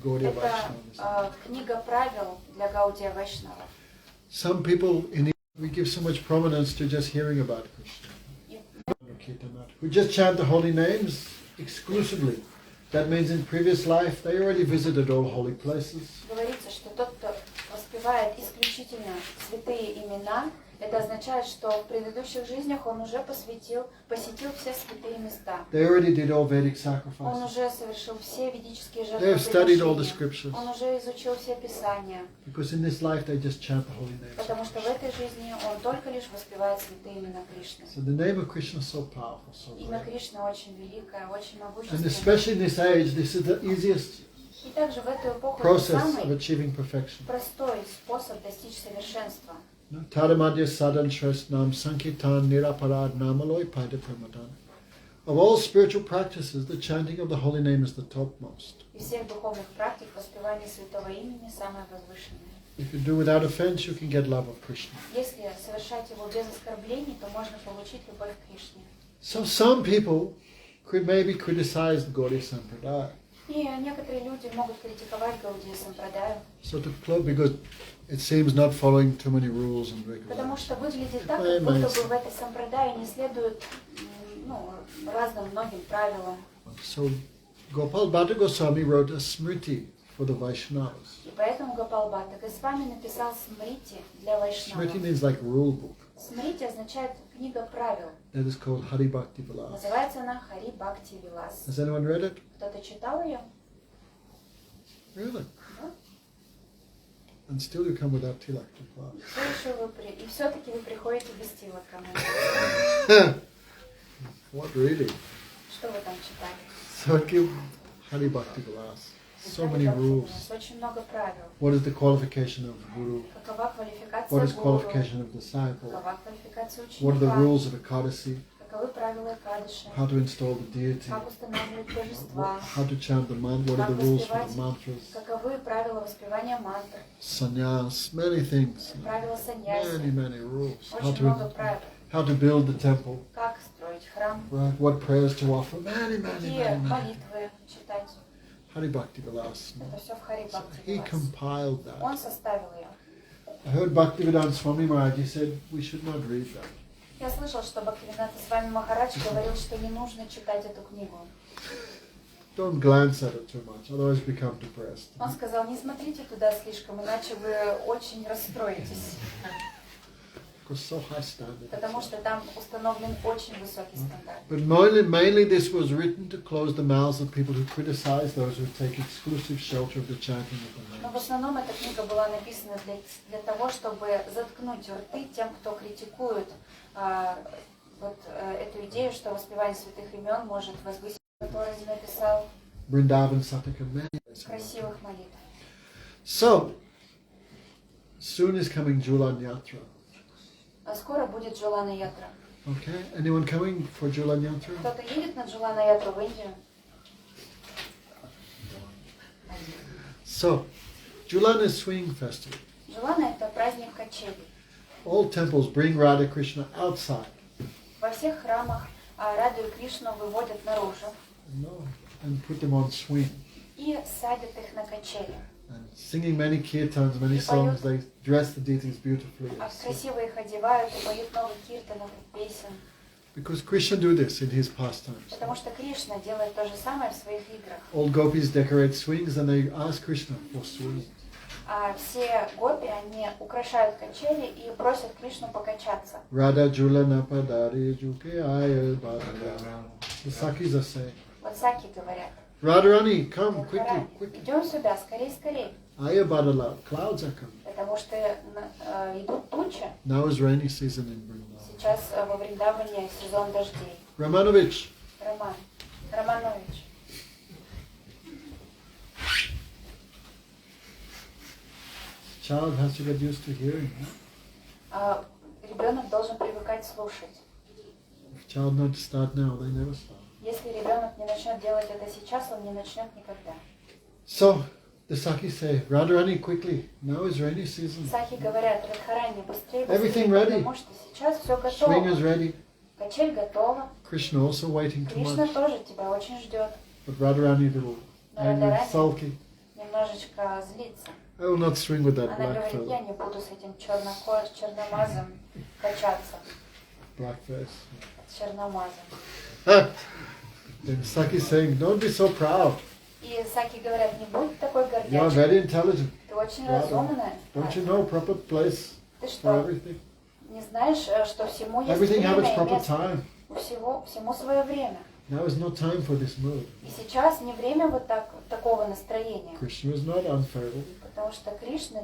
Gaudiya Это Vaishnava. книга правил для Гаудия Вайшнава. Some people in India, we give so much prominence to just hearing about Krishna. We just chant the holy names exclusively. That means in previous life they already visited all holy places. Говорится, что тот, кто воспевает исключительно святые имена, это означает, что в предыдущих жизнях он уже посетил все святые места. They already did all Vedic Он sacrifices. уже совершил все ведические They have studied all the жертвоприношения. scriptures. Он уже изучил все Писания. Because in this life they just chant the holy names. Потому что в этой жизни он только лишь воспевает святые имена Кришны. So the name of Krishna is so powerful, so Имя great. Кришны очень великое, очень And могущественное. especially in this age, this is the easiest И также в эту эпоху это process of самый achieving perfection. простой способ достичь совершенства. Tadamadya sadhan shrest nam sankirtan niraparad namaloi paida pramadan. Of all spiritual practices, the chanting of the holy name is the topmost. Из всех духовных практик воспевание святого имени самое возвышенное. If you do without offense, you can get love of Krishna. Если совершать его без оскорблений, то можно получить любовь к Кришне. So some people could maybe criticize the Gaudiya Sampradaya. И некоторые люди могут критиковать Гаудия Сампрадаю, So to close, because it seems not following too many rules and потому regulations. что выглядит так, как будто бы в этой сампрадае не следует разным многим правилам. So Gopal Bhatta Goswami wrote a smriti for the Vaishnavas. И поэтому Гопал Бхатта Госвами написал смрити для Smriti вайшнавов. means like rule book. Смрити означает книга правил. That is called Hari Bhakti Vilas. Называется она Хари Бхакти Вилас. Has anyone read it? Кто-то читал ее? Really? Да? And still you come without tilak to class. И все-таки вы приходите без тилака. What really? Что вы там читали? So give Hari Bhakti Vilas. So many rules. Очень много правил. What is the qualification of the guru? Какова квалификация What is гуру? qualification of disciple? Какова квалификация What are the ученика? rules of Ekadasi? Каковы правила Экадыши? How to install the deity? Как устанавливать божества? How to chant the mantra? What are Как the rules for воспевать? the mantras? Каковы правила воспевания мантр? Sannyas, many things. Правила саньяси? Many rules. Очень много правил. How to build the temple. Как строить храм? Right? What prayers to offer. Many. Какие молитвы читать? Hari Bhakti Vilas. Это все в Хари So Бхакти he Вилас. compiled that. Он составил ее. I heard Bhaktivedanta Swami Maharaj, he said we should not read that. Я слышал, что Бхактивинода Свами Махарадж говорил, что не нужно читать эту книгу. Don't glance at it too much, otherwise you become depressed. Он сказал, не смотрите туда слишком, иначе вы очень расстроитесь. Because so high standard. Потому что там установлен очень высокий стандарт. But mainly this was written to close the mouths of people who criticize those who take exclusive shelter of the chanting of the Но в names. основном эта книга была написана для того, чтобы заткнуть рты тем, кто критикует эту идею, что воспевание святых имен может возвысить, который написал Vrindavan Sataka, many. красивых молитв. So, soon is coming Julan Yatra. А скоро будет Джулана Ятра. Okay, anyone coming for Julan Yatra? Кто-то едет на Джулана Ятру в Индию? So, Julan is swing festival. Джулана — это праздник качелей. All temples bring Radha Krishna outside. Во всех храмах Раду и Кришну выводят наружу And put them on swing. и садят их на качели. And singing many kirtans, many songs, they dress the deities beautifully. Красиво их одевают и поют много киртанов и песен. Because Krishna do this in his pastimes. Потому что Кришна делает то же самое в своих играх. All gopis decorate swings and they ask Krishna for swing. А все гопи, они украшают качели и просят Кришну покачаться. Radha Julana Padari Juke Aya Badara. The Sakis are saying, Вот саки говорят. Radharani, come quickly, quickly. Идем сюда, скорей, скорей. Aya Badala, clouds are coming. Потому что идут тучи. Now is rainy season in Vrindavan. Сейчас во Вриндаване сезон дождей. Ramanovich, Романович. child has to get used to hearing. Ребенок должен привыкать слушать. If child not start now, they never start. Если ребенок не начнет делать это сейчас, он не начнет никогда. So, the Sakis say, Radharani, quickly, now is rainy season. Сахи говорят, Радхарани, быстрее, Everything быстрее, ready. потому что сейчас все Swing is готово. ready. Качель готова. Krishna also waiting too Кришна much. тоже тебя очень ждет. But Radharani little angry, Radharani sulky. немножечко злится. I will not swing with that Она black говорит, я fellow. не буду с этим черномазом качаться. Black face. С черномазом. Then Saki saying, don't be so proud. И Саки говорят, не будь такой You are гордячкой. very intelligent. Ты очень Radha. разумная. Don't you know proper place Ты for что, everything? не знаешь, что всему есть Everything have its время и proper место? time. Всему свое время. Now is no time for this mood. И сейчас не время вот такого настроения. Krishna is not unfavorable. Потому что Кришна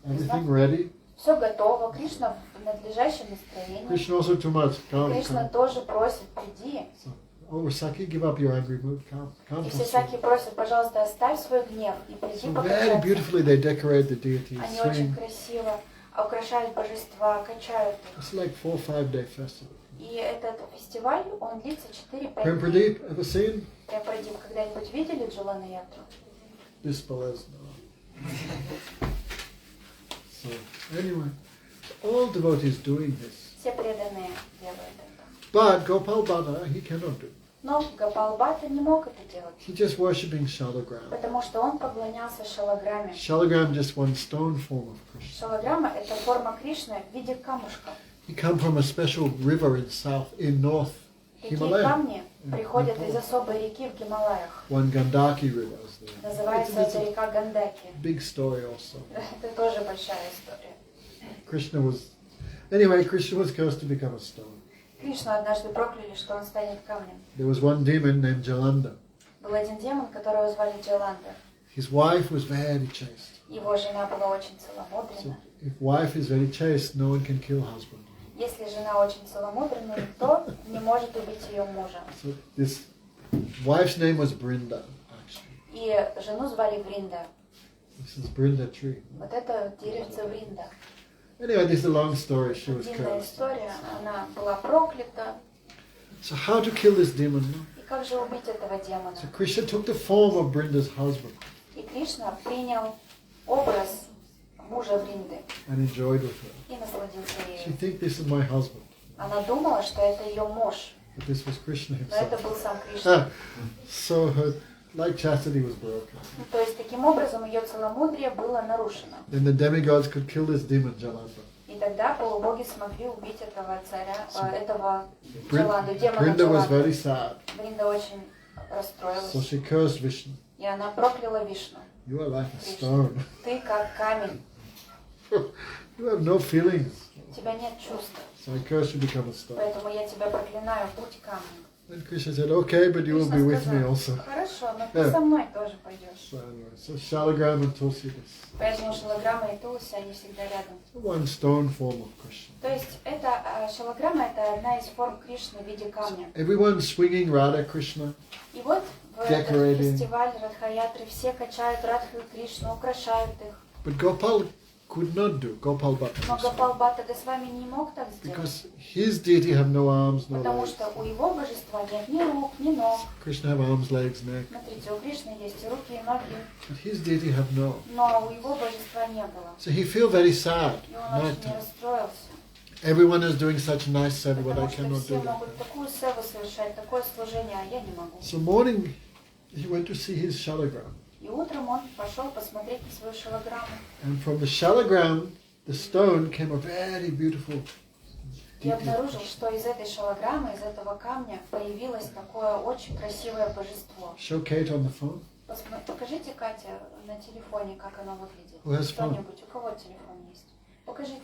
Everything ready. все готово. Кришна в надлежащем настроении. Krishna also too much. Come, Кришна come. тоже просит, приди. So, oh, Saki, give up your angry mood. Come. И все Саки просят, пожалуйста, оставь свой гнев и приди So very покачаться. beautifully they decorate the deities, Они очень swing. красиво украшают божества, качают их. It's like 4-5 day festival. И этот фестиваль, он длится 4-5 Prem дней. Pradeep, ever seen? Прем-Прадип, когда-нибудь видели Джулана Ятру? Disbelievers, no. So anyway, all devotees doing this. Все преданные делают это. But Gopal Bhatta, he cannot do it. Но Гопал Бхатта не мог это делать, He just worshipping Shalagram. потому что он поклонялся шалаграме. Shalagram just one stone form of Krishna. Шалаграма – это форма Кришны в виде камушка. He come from a special river in North Такие Himalaya. камни приходят из особой реки в Гималаях. One Gandaki river is there. Называется It's это a река Гандаки. big story also. Это тоже большая история. Krishna was cursed to become a stone. Кришну однажды прокляли, что он станет камнем. There was one demon named Jalanda. Был один демон, которого звали Джаланда. His wife was very chaste. Его жена была очень So целомудренна. if wife is very chaste, no one can kill husband. Если жена очень целомудренна, никто не может убить ее мужа. So this wife's name was Brinda, actually. И жену звали Вринда. This is Brinda tree. Вот это деревце Вринда. Anyway, this is a long story. She was Длинная cursed. история, она была проклята. So how to kill this demon? No? И как же убить этого демона? So Krishna took the form of Brinda's husband И Кришна принял образ мужа Вринды and enjoyed with her. и насладился She ею. think this is my husband, Она думала, что это ее муж, but this was Krishna но это himself. был сам Кришна. So her like chastity was broken. То есть таким образом ее целомудрие было нарушено. Then the demigods could kill this demon Jalanda. И тогда полубоги смогли убить этого царя, этого Brin- Джаланду, демона Brinda was Джаланду. very sad, Вринда очень so расстроилась, she cursed Vishnu. и она прокляла Вишну. You are like a stone. Ты как камень, You have no feelings. у тебя нет чувств, So I curse you to become a stone. поэтому я тебя проклинаю, будь камнем. Then Krishna said, okay, but you will be with me also. Хорошо, но ты со мной тоже пойдешь. So anyway, so Shalagram and Tulsi, this Поэтому шалаграма и Тулси, они всегда рядом. one stone form of Krishna. То есть это шалаграма – это одна из форм Кришны в виде камня. Everyone swinging Radha Krishna. И вот в этот Decorating. фестиваль Радхаятры все качают Радху и Кришну, украшают их. But Gopal could not do, Gopal Bhatta. Но Гопал Бхатта Госвами не мог так сделать, Because his deity have no arms, no потому legs. что у его божества нет ни рук, ни ног. Krishna have arms, legs, neck. Смотрите, у Кришны есть и руки, и ноги, But his deity have no. но у его божества не было. So he feel very sad. И он очень Night. расстроился, Everyone is doing such nice service, but I потому что cannot все do that. могут такую севу совершать, такое служение, а я не могу. So morning, he went to see his shalagram. И утром он пошел посмотреть на свою шалаграмму. And from the shalagram, the stone came a very beautiful И deity. обнаружил, что из этой шалаграммы, из этого камня появилось такое очень красивое божество. Show Kate on the phone. Покажите, Катя, на телефоне, как оно выглядит. Who has phone? Кто-нибудь, у кого телефон есть? Покажите.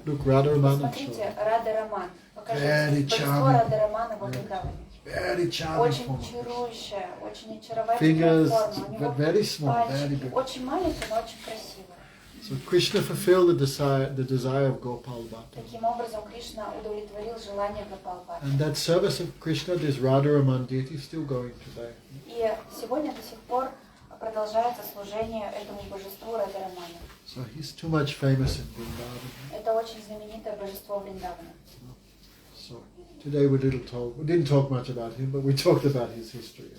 Look, Radha Raman and Посмотрите, show. Рада Роман. Very Покажите. Божество charming. Рада Романа во Вриндаване. Very charming Очень form. of Krishna. чарующая, очень очаровательная Fingers, форма. У него but very small, very пальчики. big. Очень маленькая, но очень красивая. So Krishna fulfilled the desire of Gopal Bhatta. Таким образом, Кришна удовлетворил желание Гопалбхатты. And that service of Krishna, this Radha Raman deity, is still going today. И сегодня до сих пор продолжается служение этому божеству Радарамана. So he's too much famous in Vrindavan. Это очень знаменитое божество Вриндавана. So today we didn't talk much about him, but we talked about his history.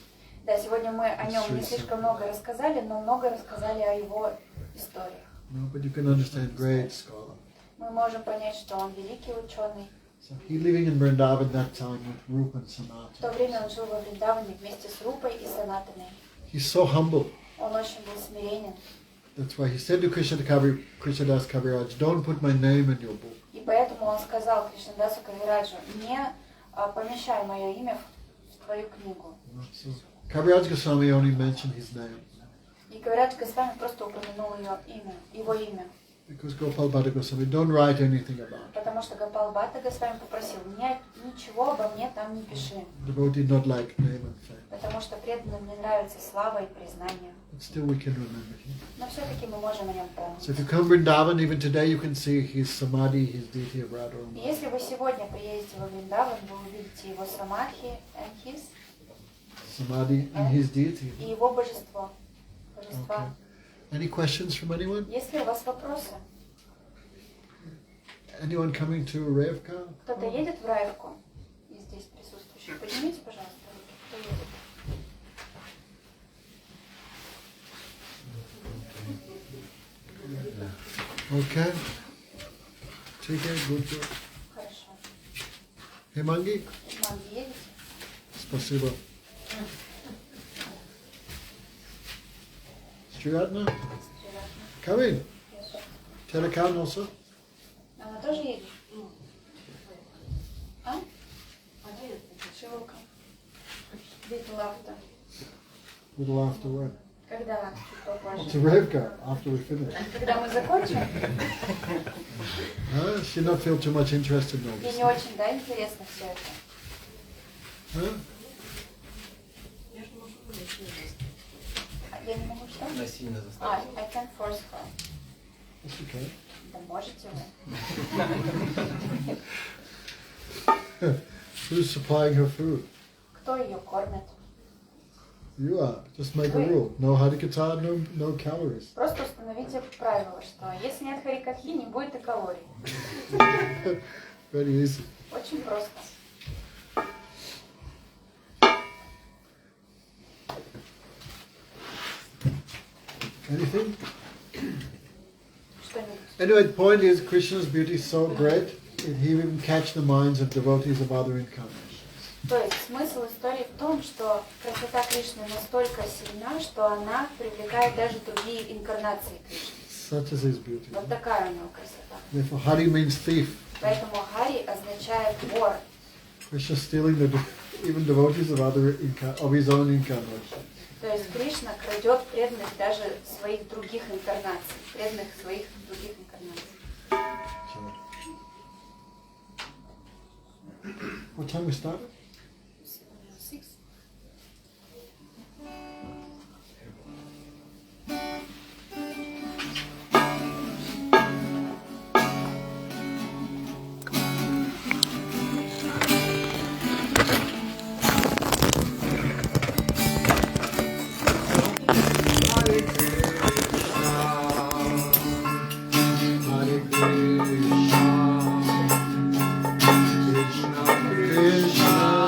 Да, сегодня мы о нем не слишком много рассказали, но много рассказали о его историях. No, but you can understand, great scholar. Мы можем понять, что он великий ученый. So he living in Vrindavan that time with Rupa and В Sanatana. то время он жил во Вриндаване вместе с Рупой и Санатаной. He's so humble. Он очень был смиренен. That's why he said to Krishnadas Kaviraj, don't put my name in your book. И поэтому он сказал Кришнадасу Кавираджу, не помещай мое имя в твою книгу. So Kaviraj Goswami only mentioned his name И говорят, Госвами просто упомянул его имя. because Gopal Bhatta Goswami don't write anything about it. Потому что Гопал Бхатта Госвами попросил, ничего обо мне там не пиши. Devotee not like name and fame. Потому что преданным не нравится слава и признание. But still we can remember him. Но все-таки мы можем о нем So if помнить. you come Vrindavan, even today you can see his samadhi, his deity of Radha. И если вы сегодня приедете во Вриндаван, вы увидите его самадхи Samadhi and his deity. и его божество. Божества. Okay. Any questions from anyone? Есть ли у вас вопросы? Anyone coming to Revka? Кто-то едет в Раевку из здесь присутствующих? Поднимите, пожалуйста, руки. Кто едет? Okay. Take care, good job. Хорошо. Hemangi? Манги, едете? Спасибо. Sriratna? Come in. Telekan also? Она тоже едет? А? Шивулка. Little after. Little after when? Когда? Чуть попозже. To Revka, after we finish. Когда мы закончим? She not feel too much interested in all Ей this. не очень, да, интересно все это? Huh? Я не могу что? Насильно заставить. I can't force her. That's okay. Да можете вы. Who's supplying her food? Кто ее кормит? You are. Just make a rule. No harikatha, no calories. Просто установите правило, что если нет харикатхи, не будет и калорий. Very easy. Очень просто. Anything? Что-нибудь. Anyway, the point is Krishna's beauty is so great, he even catch the minds of devotees of other incarnations. То есть смысл истории в том, что красота Кришны настолько сильна, что она привлекает даже другие инкарнации Кришны. Such is his beauty. Вот такая у него красота. Therefore, Hari means thief. Поэтому Хари означает вор. Krishna stealing even devotees of his own incarnation. То есть Кришна крадет преданных даже своих других инкарнаций, преданных своих других инкарнаций. What time we started? 6. Krishna, Krishna,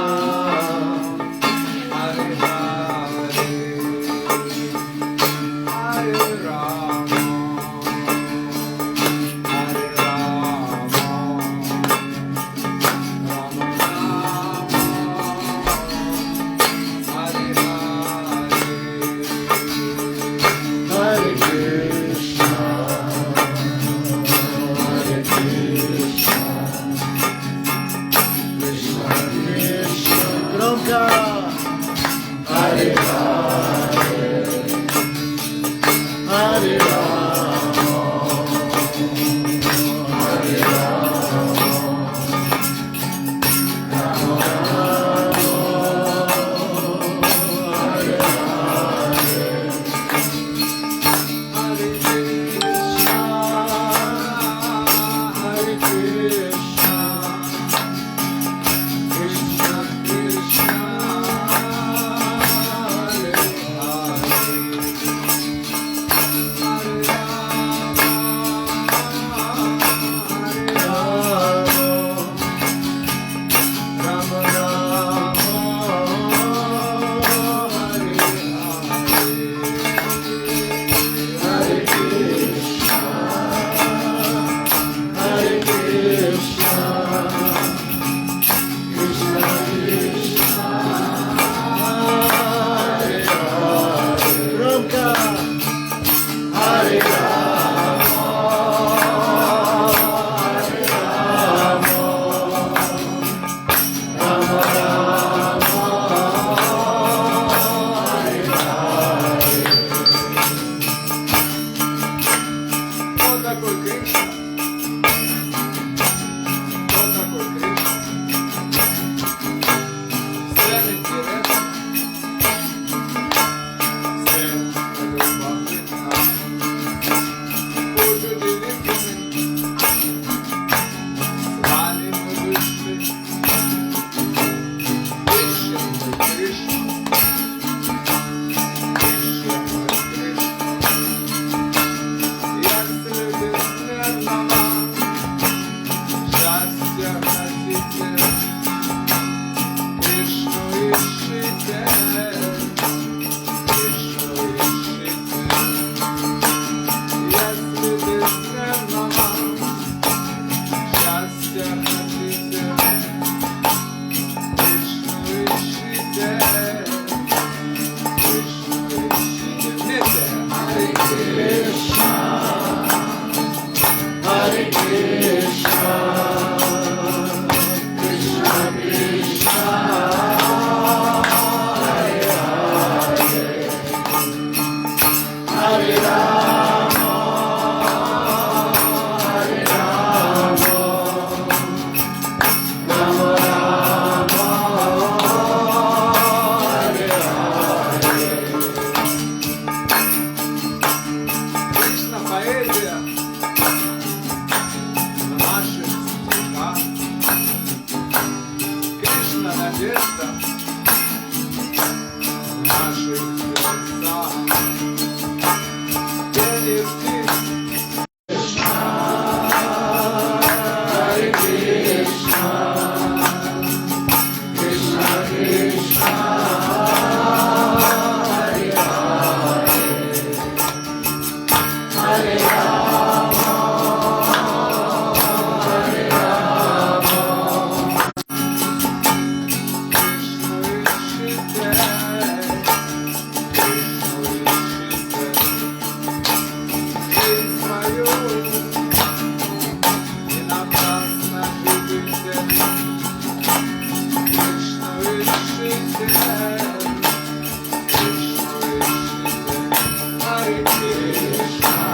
Кришна поэзия на наших стихах. Кришна надежда в наших сердцах. Пение птиц. Hare Krishna.